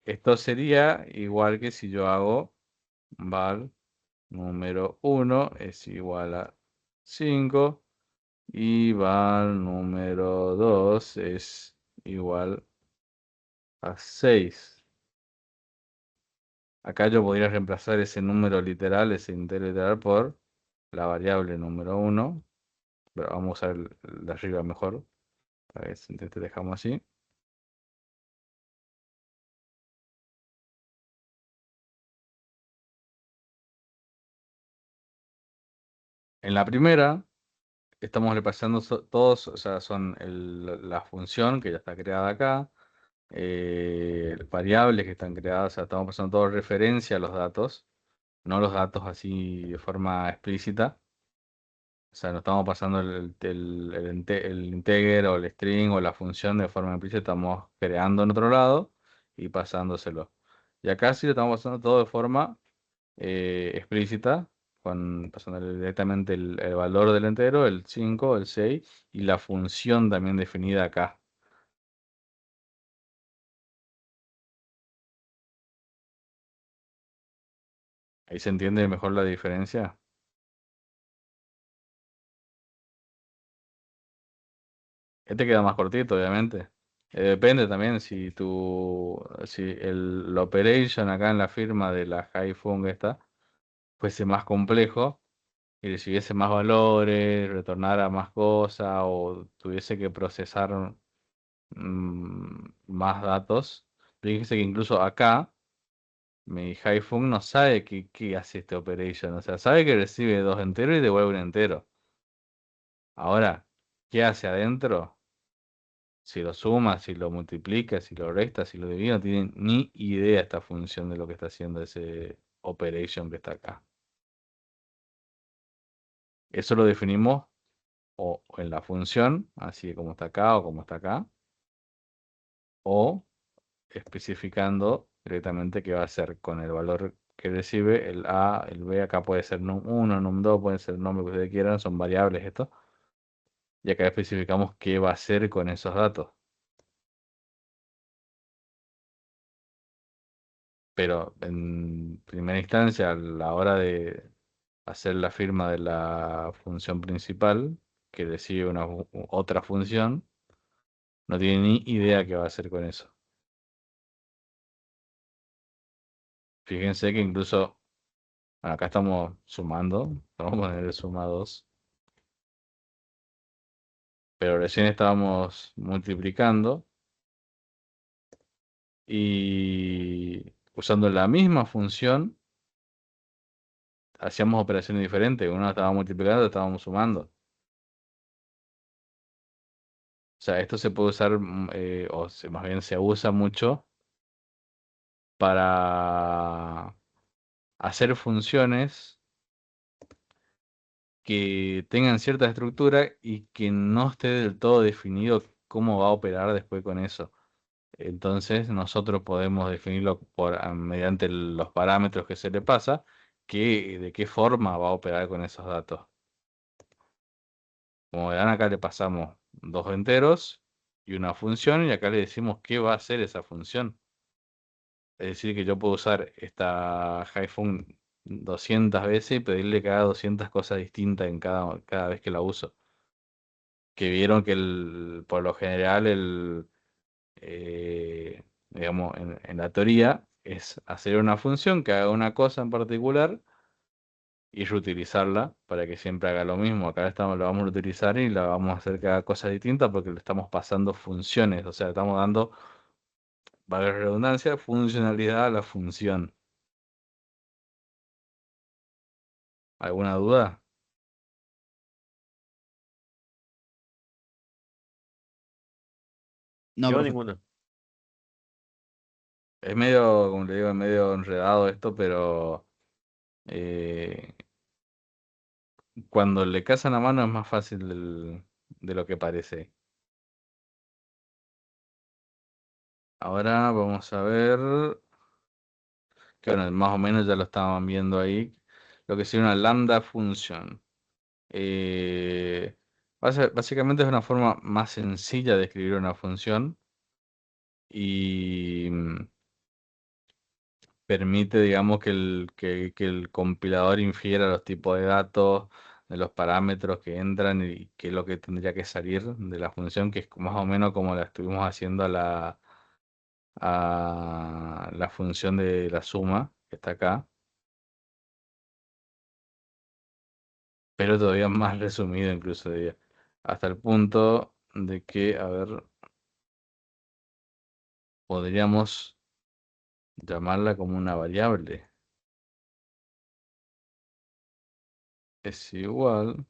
Esto sería igual que si yo hago val número uno es igual a 5 y val número 2 es igual a 6. Acá yo podría reemplazar ese número literal, ese entero literal, por la variable número uno. Pero vamos a usar el de arriba mejor. A ver, entonces dejamos así. En la primera, estamos repasando todos, o sea, son la función que ya está creada acá, variables que están creadas, o sea, estamos pasando todo referencia a los datos, no los datos así de forma explícita. O sea, no estamos pasando el integer o el string o la función de forma implícita, estamos creando en otro lado y pasándoselo. Y acá sí lo estamos pasando todo de forma explícita, pasándole directamente el valor del entero, el 5, el 6 y la función también definida acá. Ahí se entiende mejor la diferencia. Este queda más cortito, obviamente. Depende también si el operation acá en la firma de la Haifung esta fuese más complejo y recibiese más valores, retornara más cosas o tuviese que procesar más datos. Fíjese que incluso acá mi Haifung no sabe qué hace este operation. O sea, sabe que recibe dos enteros y devuelve un entero. Ahora, ¿qué hace adentro? Si lo suma, si lo multiplica, si lo resta, si lo divide, no tiene ni idea esta función de lo que está haciendo ese operation que está acá. Eso lo definimos o en la función, así como está acá o como está acá, o especificando directamente qué va a hacer con el valor que recibe el A, el B, acá puede ser num1, num2, puede ser el nombre que ustedes quieran, son variables esto, y acá especificamos qué va a hacer con esos datos. Pero en primera instancia, a la hora de hacer la firma de la función principal, que recibe otra función, no tiene ni idea qué va a hacer con eso. Fíjense que incluso, bueno, acá estamos sumando, vamos a poner el suma 2, pero recién estábamos multiplicando y usando la misma función hacíamos operaciones diferentes. Uno estaba multiplicando, otro estábamos sumando. O sea, esto se puede usar, más bien se usa mucho para hacer funciones que tengan cierta estructura y que no esté del todo definido cómo va a operar después con eso. Entonces nosotros podemos definirlo mediante los parámetros que se le pasa, de qué forma va a operar con esos datos. Como verán, acá le pasamos dos enteros y una función y acá le decimos qué va a hacer esa función. Es decir, que yo puedo usar esta hyphun 200 veces y pedirle que haga 200 cosas distintas en cada vez que la uso. Que vieron que por lo general digamos, en la teoría es hacer una función que haga una cosa en particular y reutilizarla para que siempre haga lo mismo. Acá lo vamos a utilizar y la vamos a hacer que haga cosas distintas porque le estamos pasando funciones, o sea, le estamos dando, valga la redundancia, funcionalidad a la función. ¿Alguna duda? No, Yo profe. ninguno. Es medio, como le digo, es medio enredado esto, pero eh, cuando le cazan a mano es más fácil de lo que parece. Ahora vamos a ver, que bueno, más o menos ya lo estaban viendo ahí, lo que sería una lambda function. Eh, Básicamente es una forma más sencilla de escribir una función y permite, digamos, que el compilador infiera los tipos de datos, de los parámetros que entran y qué es lo que tendría que salir de la función, que es más o menos como la estuvimos haciendo a la función de la suma, que está acá, pero todavía más resumido incluso diría, hasta el punto de que, a ver, podríamos llamarla como una variable. Es igual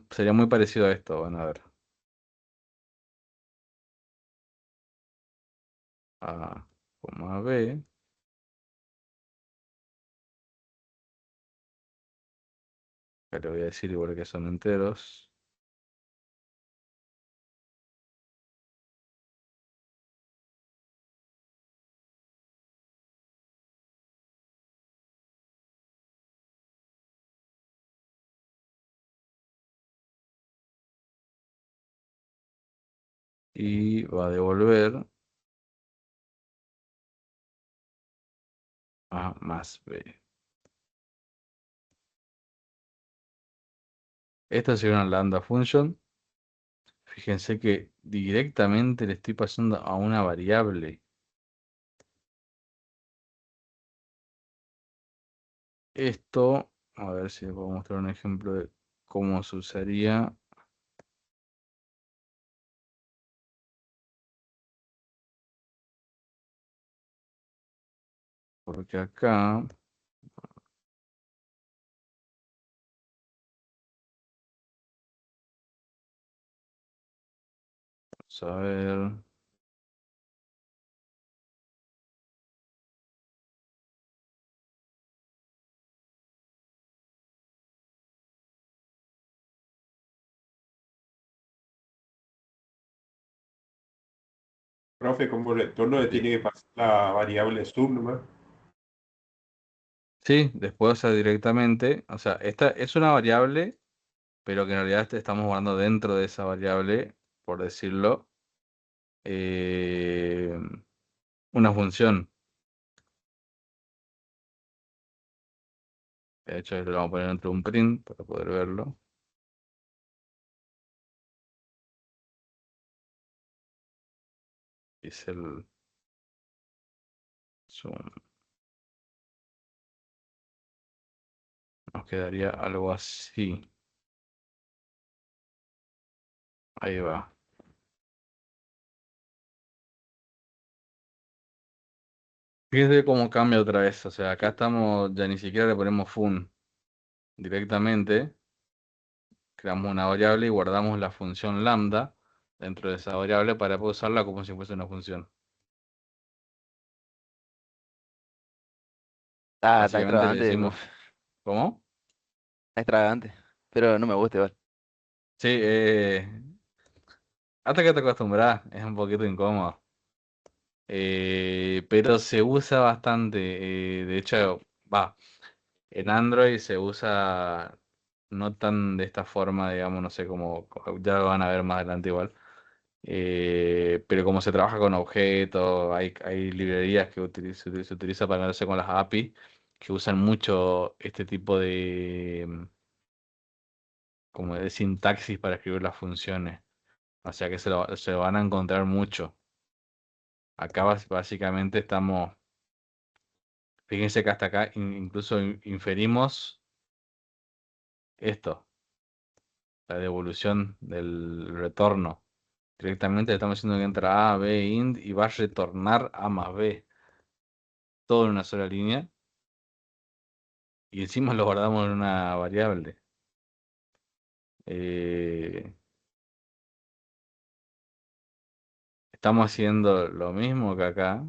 sería muy parecido a esto, van a ver. A, coma B, que le voy a decir igual que son enteros. Y va a devolver A más B. Esta sería una lambda function. Fíjense que directamente le estoy pasando a una variable. Esto, a ver si les puedo mostrar un ejemplo de cómo se usaría. Porque acá, vamos a ver. Profe, como retorno le Sí, tiene que pasar la variable sub nomás. sí, después, o sea, directamente. O sea, esta es una variable, pero que en realidad estamos jugando dentro de esa variable, por decirlo, eh, una función. De hecho, lo vamos a poner dentro de un print para poder verlo. Es el zoom. Nos quedaría algo así. Ahí va. Fíjense cómo cambia otra vez. O sea, acá estamos, ya ni siquiera le ponemos fun directamente. Creamos una variable y guardamos la función lambda dentro de esa variable para poder usarla como si fuese una función. Ah, está Básicamente le extravagante, decimos, ¿cómo? está extravagante. Pero no me gusta igual. Sí, hasta que te acostumbras, es un poquito incómodo. Pero se usa bastante. De hecho, va, en Android se usa no tan de esta forma, digamos, no sé cómo, ya lo van a ver más adelante igual. Pero como se trabaja con objetos, hay librerías que se utiliza para hablarse con las API que usan mucho este tipo de, como de sintaxis para escribir las funciones. O sea que se lo van a encontrar mucho. Acá básicamente estamos, fíjense que hasta acá incluso inferimos esto, la devolución del retorno. Directamente le estamos diciendo que entra A, B, int y va a retornar A más B. Todo en una sola línea. Y encima lo guardamos en una variable. Eh, estamos haciendo lo mismo que acá.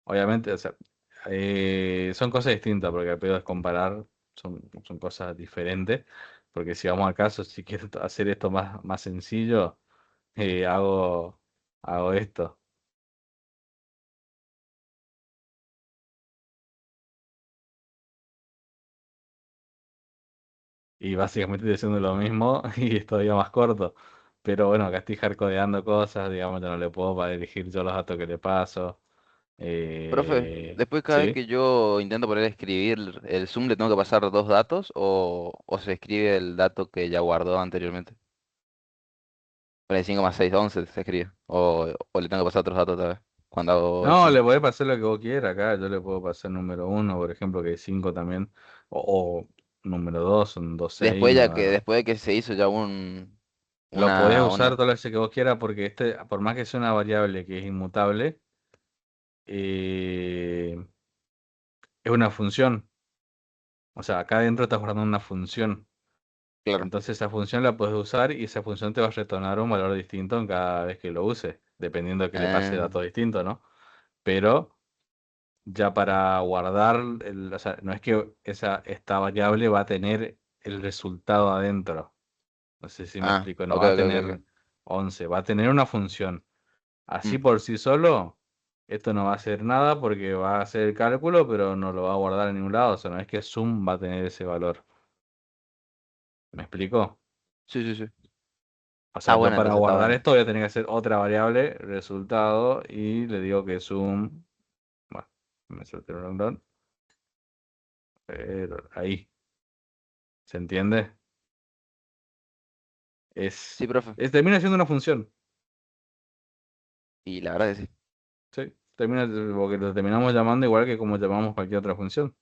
Obviamente, o sea, son cosas distintas porque el pedo es comparar, son cosas diferentes. Porque si vamos al caso, si quiero hacer esto más sencillo, eh, hago, hago esto. Y básicamente estoy haciendo lo mismo y es todavía más corto. Pero bueno, acá estoy hardcodeando cosas, digamos, yo no le puedo para elegir yo los datos que le paso. Profe, Eh, después cada vez sí. que yo intento poner a escribir el Zoom, ¿le tengo que pasar dos datos o se escribe el dato que ya guardó anteriormente? Por ahí 5 más 6 11 se escribe. O le tengo que pasar otros datos otra vez cuando hago el No, Zoom. le podés pasar lo que vos quieras acá. Yo le puedo pasar número uno, por ejemplo, que es 5 también. O número 2, un 2 6. Después ya que, No. después de que se hizo ya Lo podés usar una, todas las veces que vos quieras porque por más que sea una variable que es inmutable, eh, es una función. O sea, acá adentro estás guardando una función. claro. Entonces esa función la puedes usar y esa función te va a retornar un valor distinto en cada vez que lo uses, dependiendo de que le pase Ah, datos distintos, ¿no? Pero ya para guardar, o sea, no es que esta variable va a tener el resultado adentro. No sé si me explico, no ok, va a ok, ok, tener ok. 11, va a tener una función. Mm, Así por sí solo, esto no va a hacer nada porque va a hacer el cálculo, pero no lo va a guardar en ningún lado. O sea, no es que sum va a tener ese valor. ¿Me explico? sí, sí, sí. O Está sea, yo bueno, para entonces está guardar bueno. esto voy a tener que hacer otra variable, resultado, y le digo que sum. Bueno, me salté un rondón, pero ahí. ¿Se entiende? Sí, profe. Termina siendo una función. Y la verdad que sí. Sí, termina, porque lo terminamos llamando igual que como llamamos cualquier otra función.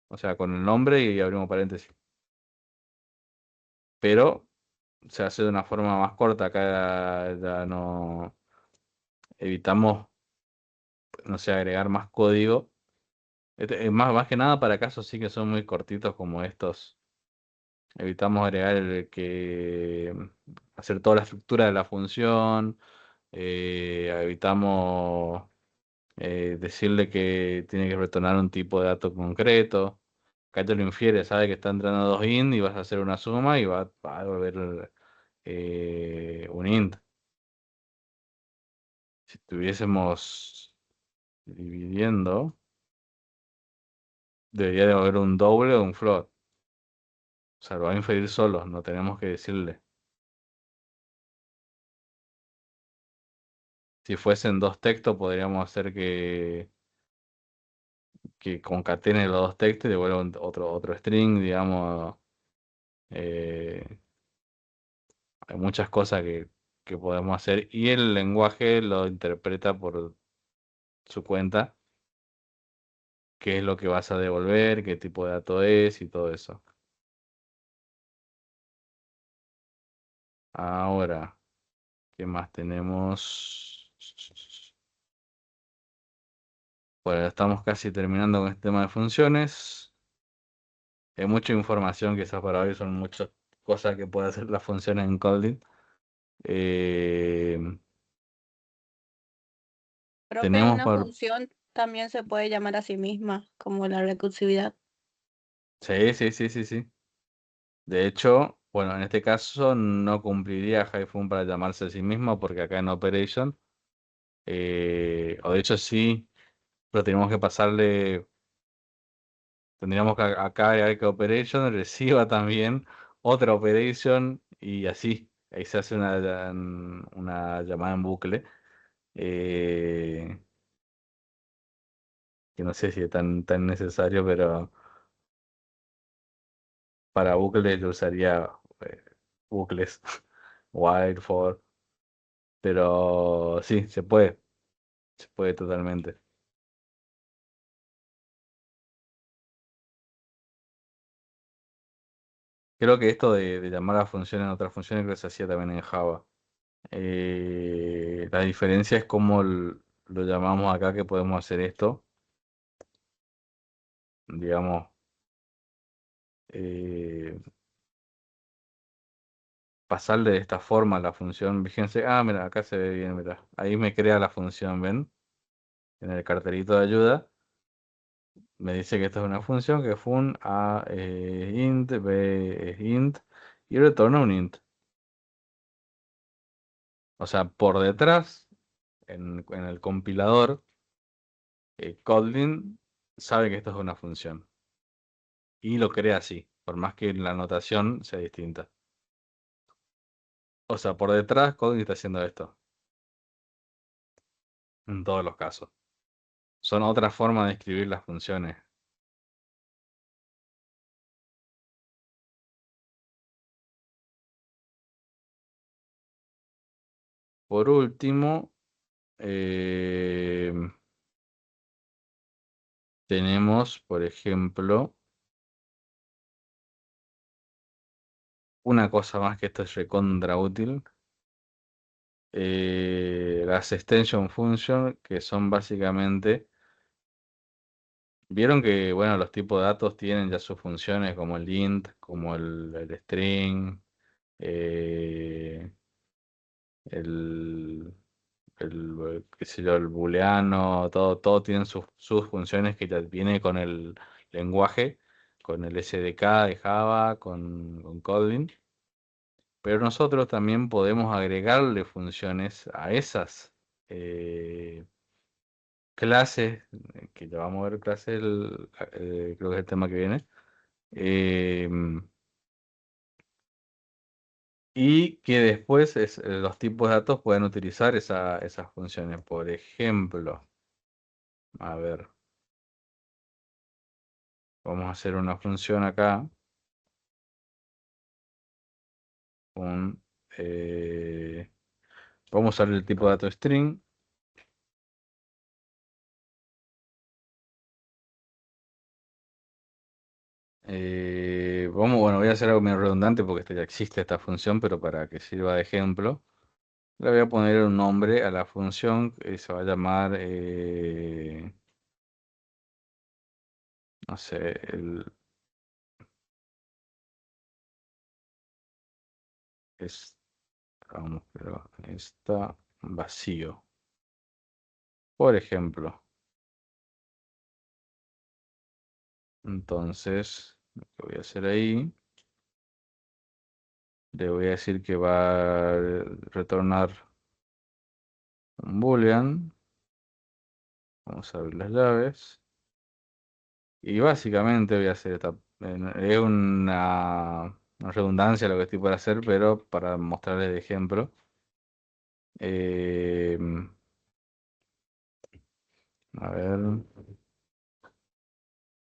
O sea, con el nombre y abrimos paréntesis. Pero se hace de una forma más corta. Acá ya no evitamos, no sé, agregar más código. Más que nada para casos sí que son muy cortitos como estos. Evitamos agregar hacer toda la estructura de la función. Evitamos decirle que tiene que retornar un tipo de dato concreto. Acá te lo infiere, sabe que está entrando dos int y vas a hacer una suma y va a devolver un int. Si estuviésemos dividiendo, debería devolver un doble o un float. O sea, lo va a inferir solo, no tenemos que decirle. Si fuesen dos textos, podríamos hacer que concatene los dos textos y devuelva otro string, digamos. eh, Hay muchas cosas que podemos hacer y el lenguaje lo interpreta por su cuenta, qué es lo que vas a devolver, qué tipo de dato es y todo eso. Ahora, ¿qué más tenemos? Bueno, estamos casi terminando con este tema de funciones. Hay mucha información quizás para hoy, son muchas cosas que puede hacer las funciones en Kotlin. Eh, Profe, tenemos una por... función también se puede llamar a sí misma, como la recursividad. Sí, sí, sí, sí, sí. De hecho, bueno, en este caso no cumpliría Hyphen para llamarse a sí mismo porque acá en Operation, o de hecho sí, pero tenemos que pasarle, tendríamos que acá agregar que Operation reciba también otra Operation y así, ahí se hace una llamada en bucle, eh, que no sé si es tan necesario, pero para bucles yo usaría eh, bucles, while, for, pero sí, se puede totalmente. Creo que esto de llamar a funciones en otras funciones creo que se hacía también en Java. La diferencia es cómo lo llamamos acá que podemos hacer esto. Digamos, eh, pasarle de esta forma a la función. Fíjense, mira, acá se ve bien, mira. Ahí me crea la función, ¿ven? En el cartelito de ayuda. Me dice que esto es una función que fun a int, b es int y retorna un int. O sea, por detrás, en el compilador, Kotlin sabe que esto es una función y lo crea así, por más que la notación sea distinta. O sea, por detrás Kotlin está haciendo esto, en todos los casos. Son otra forma de escribir las funciones. Por último, eh, tenemos, por ejemplo, una cosa más que esto es recontra útil. Las extension function, que son básicamente, vieron que, bueno, los tipos de datos tienen ya sus funciones como el int, como el string, eh, el, qué sé yo, el booleano, todo tienen sus funciones que ya viene con el lenguaje, con el SDK de Java, con Kotlin. Pero nosotros también podemos agregarle funciones a esas eh, clases, que ya vamos a ver clases, creo que es el tema que viene, eh, y que después los tipos de datos pueden utilizar esas funciones. Por ejemplo, a ver, vamos a hacer una función acá, un, eh, vamos a usar el tipo de dato string. Bueno, voy a hacer algo medio redundante porque ya existe esta función, pero para que sirva de ejemplo, le voy a poner un nombre a la función que se va a llamar, no sé, es, vamos, pero está vacío. Por ejemplo, entonces, lo que voy a hacer ahí, le voy a decir que va a retornar un boolean. Vamos a abrir las llaves. Y básicamente voy a hacer esta. Es una redundancia lo que estoy por hacer, pero para mostrarles de ejemplo. Eh, a ver,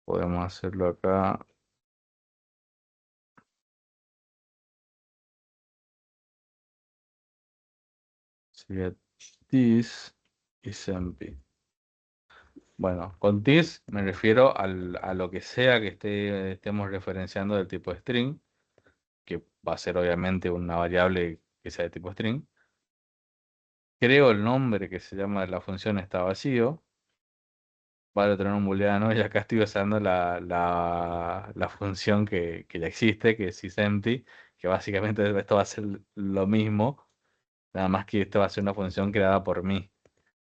podemos hacerlo acá. Sería this is empty. Bueno, con this me refiero a lo que sea que estemos referenciando del tipo string, que va a ser obviamente una variable que sea de tipo string. Creo el nombre que se llama la función está vacío. Para tener un booleano y acá estoy usando la función que ya existe, que es isEmpty, que básicamente esto va a ser lo mismo, nada más que esto va a ser una función creada por mí.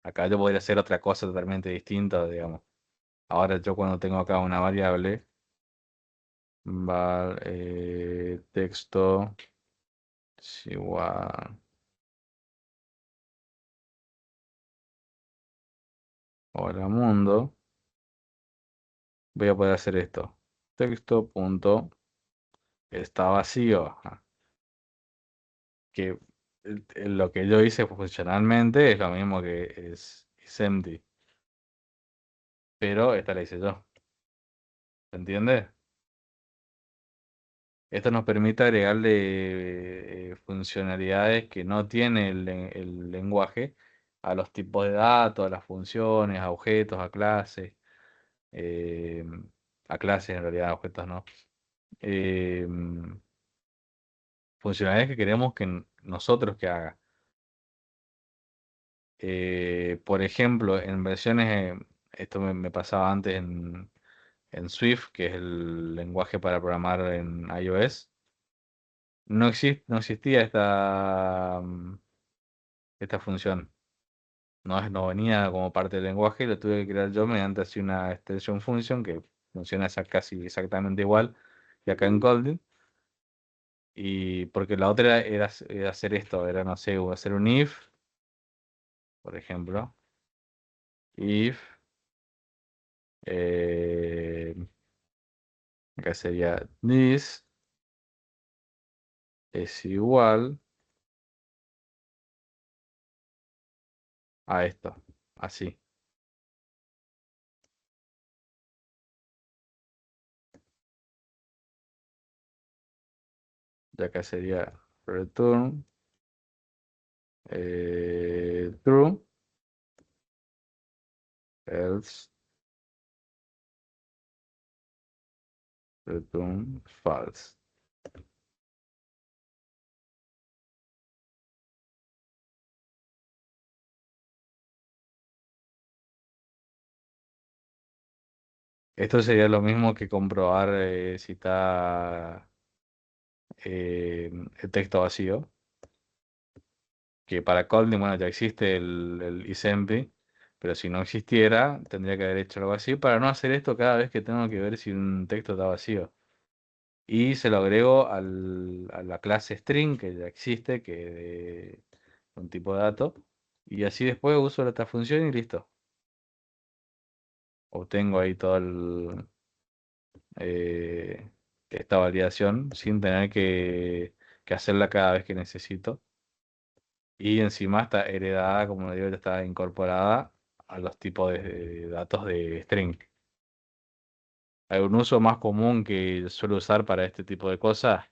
Acá yo podría hacer otra cosa totalmente distinta, digamos. Ahora yo cuando tengo acá una variable, texto es igual, hola mundo, voy a poder hacer esto. Texto punto está vacío. Que lo que yo hice funcionalmente es lo mismo que es empty, pero esta la hice yo. ¿Se entiende? Esto nos permite agregarle funcionalidades que no tiene el lenguaje a los tipos de datos, a las funciones, a objetos, a clases, eh, a clases en realidad, a objetos no. Eh, Funcionalidades que queremos que nosotros que haga. Por ejemplo, en versiones, esto me pasaba antes en Swift, que es el lenguaje para programar en iOS. No existía esta función. No venía como parte del lenguaje, lo tuve que crear yo mediante así una extension function que funciona casi exactamente igual que acá en Kotlin. Y porque la otra era hacer esto, era, no sé, hacer un if, por ejemplo. If, eh, acá sería this es igual a esto, así. Y acá sería return true, else return false. Esto sería lo mismo que comprobar si está el texto vacío. Que para Kotlin, bueno, ya existe el isempty, pero si no existiera, tendría que haber hecho algo así para no hacer esto cada vez que tengo que ver si un texto está vacío. Y se lo agrego a la clase string que ya existe, que es un tipo de dato. Y así después uso esta función y listo. Obtengo ahí todo eh, esta validación sin tener que hacerla cada vez que necesito. Y encima está heredada, como digo, ya está incorporada a los tipos de datos de string. Hay un uso más común que suelo usar para este tipo de cosas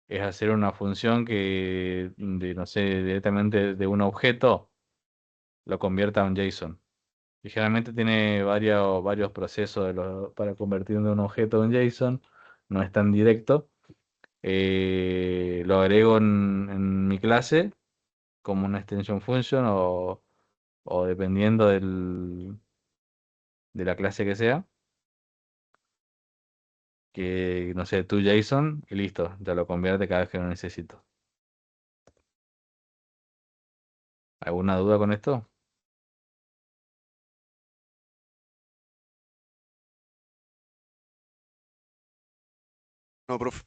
es hacer una función que, no sé, directamente de un objeto lo convierta a un JSON. Y generalmente tiene varios procesos para convertir de un objeto a un JSON. No es tan directo. Lo agrego en mi clase como una extension function o dependiendo de la clase que sea. Que, no sé, tu JSON y listo, ya lo convierte cada vez que lo necesito. ¿Alguna duda con esto? No, profe.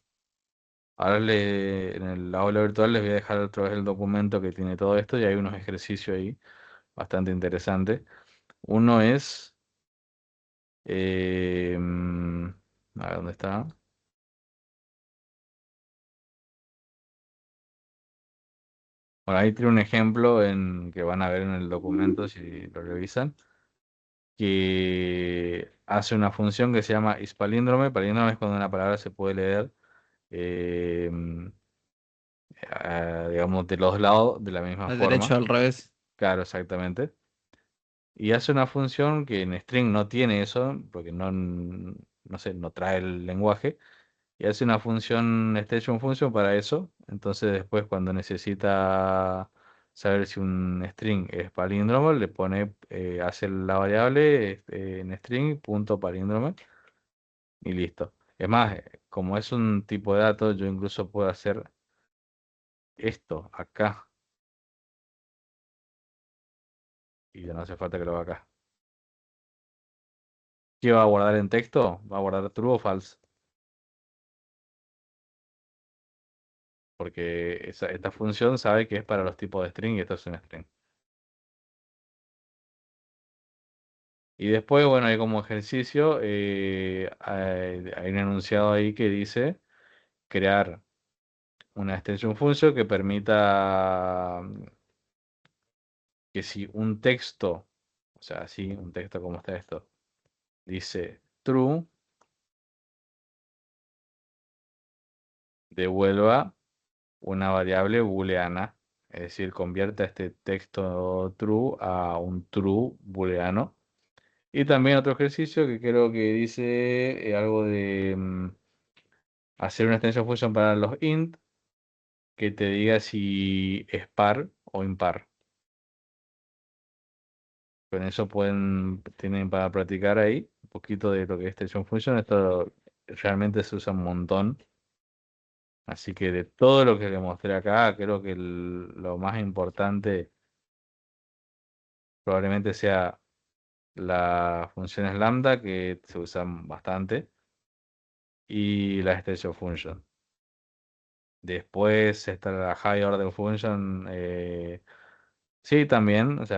Ahora en el aula virtual les voy a dejar otra vez el documento que tiene todo esto y hay unos ejercicios ahí bastante interesantes. Uno es, a ver dónde está. Bueno, ahí tiene un ejemplo que van a ver en el documento si lo revisan, que hace una función que se llama ispalíndrome. Palíndrome es cuando una palabra se puede leer, em, digamos, de los lados de la misma Al derecho, forma. al revés. Claro, exactamente. Y hace una función que en string no tiene eso, porque no sé, no trae el lenguaje. Y hace una función, extension function para eso. Entonces después cuando necesita saber si un string es palíndromo, le pone, hace la variable en string punto palíndromo y listo. Es más, como es un tipo de dato, yo incluso puedo hacer esto acá. y ya no hace falta que lo haga acá. ¿Qué va a guardar en texto? Va a guardar true o false. Porque esta función sabe que es para los tipos de string y esto es un string. Y después, bueno, hay como ejercicio, hay un enunciado ahí que dice crear una extension function que permita que si un texto, o sea, así, un texto como está esto, dice true, devuelva una variable booleana, es decir, convierta este texto true a un true booleano. Y también otro ejercicio que creo que dice algo de hacer una extension function para los int que te diga si es par o impar. Con eso tienen para practicar ahí un poquito de lo que es extension function. Esto realmente se usa un montón. Así que de todo lo que les mostré acá, creo que lo más importante probablemente sea las funciones lambda, que se usan bastante, y la extension function. Después está la high order function. Sí, también, o sea,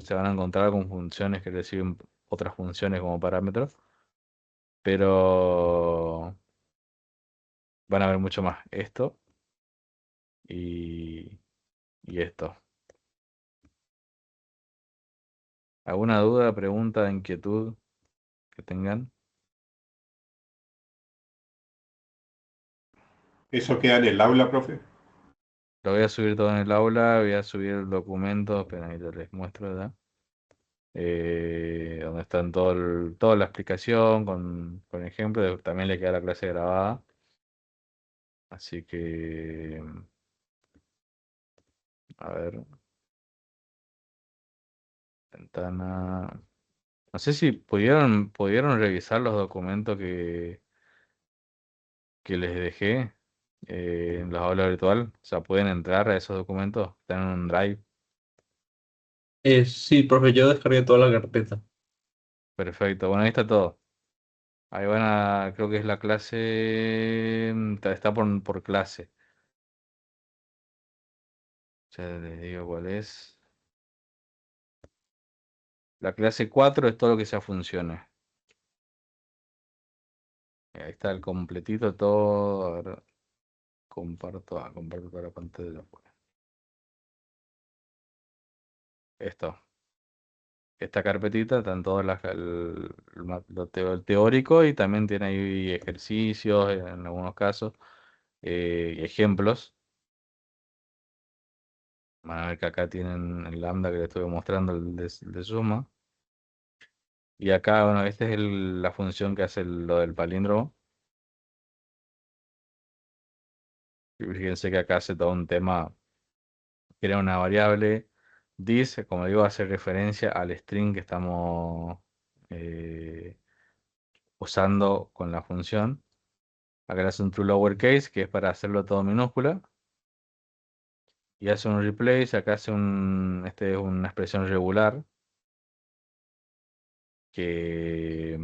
se van a encontrar con funciones que reciben otras funciones como parámetros, pero van a ver mucho más esto y, y esto. ¿Alguna duda, pregunta, inquietud que tengan? ¿Eso queda en el aula, profe? Lo voy a subir todo en el aula, voy a subir el documento, espera, ahí les muestro, ¿verdad? Donde están toda la explicación con ejemplos, también le queda la clase grabada. Así que, a ver, ventana. No sé si pudieron revisar los documentos que les dejé en la aula virtual. O sea, pueden entrar a esos documentos, están en un drive. Sí, profe, yo descargué toda la carpeta. Perfecto, bueno, ahí está todo. Ahí creo que es la clase, está por clase. Ya les digo cuál es. La clase 4 es todo lo que sea funciones. Ahí está el completito todo. A ver, comparto toda la pantalla. Esto. Esta carpetita están todas el teórico y también tiene ahí ejercicios en algunos casos y ejemplos. Van a ver que acá tienen el lambda que les estuve mostrando, el de suma. Y acá, bueno, esta es la función que hace lo del palíndromo. Y fíjense que acá hace todo un tema, crea una variable. Dice, como digo, hace referencia al string que estamos eh, usando con la función. Acá le hace un true lowercase, que es para hacerlo todo minúscula. Y hace un replace, acá hace este es una expresión regular, que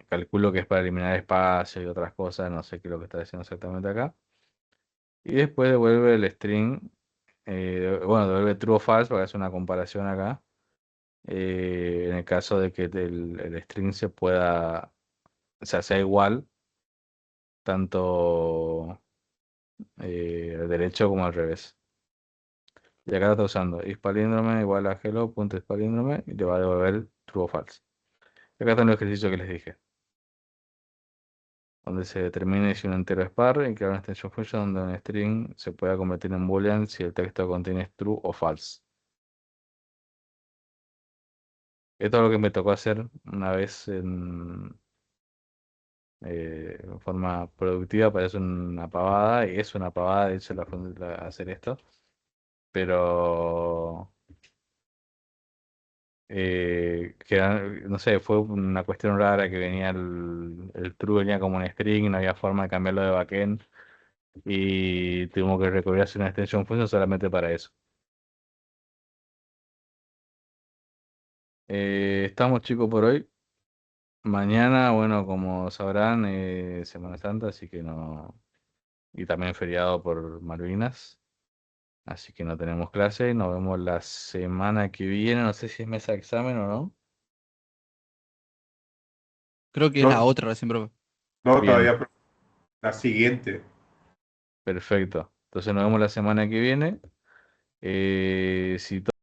calculo que es para eliminar espacio y otras cosas, no sé qué es lo que está haciendo exactamente acá. Y después devuelve el string, bueno, devuelve true o false, porque hace una comparación acá. En el caso de que el string o sea, sea igual, tanto al derecho como al revés. Y acá lo está usando isPalíndrome igual a hello.isPalíndrome y le va a devolver true o false. Y acá está el ejercicio que les dije, donde se determine si un entero es par y crear una extension function donde un string se pueda convertir en boolean si el texto contiene true o false. Esto es lo que me tocó hacer una vez en forma productiva, parece una pavada y es una pavada de hecho hacer esto, pero no sé, fue una cuestión rara que venía el true venía como un string, no había forma de cambiarlo de backend y tuvimos que recurrir a hacer una extension function solamente para eso. Estamos chicos por hoy. Mañana, bueno, como sabrán, Semana Santa, así que no. Y también feriado por Malvinas, así que no tenemos clase. Nos vemos la semana que viene. No sé si es mesa de examen o no. Creo que es la No, otra recién, profe. no, Bien, todavía, profe. La siguiente. perfecto. Entonces nos vemos la semana que viene. Si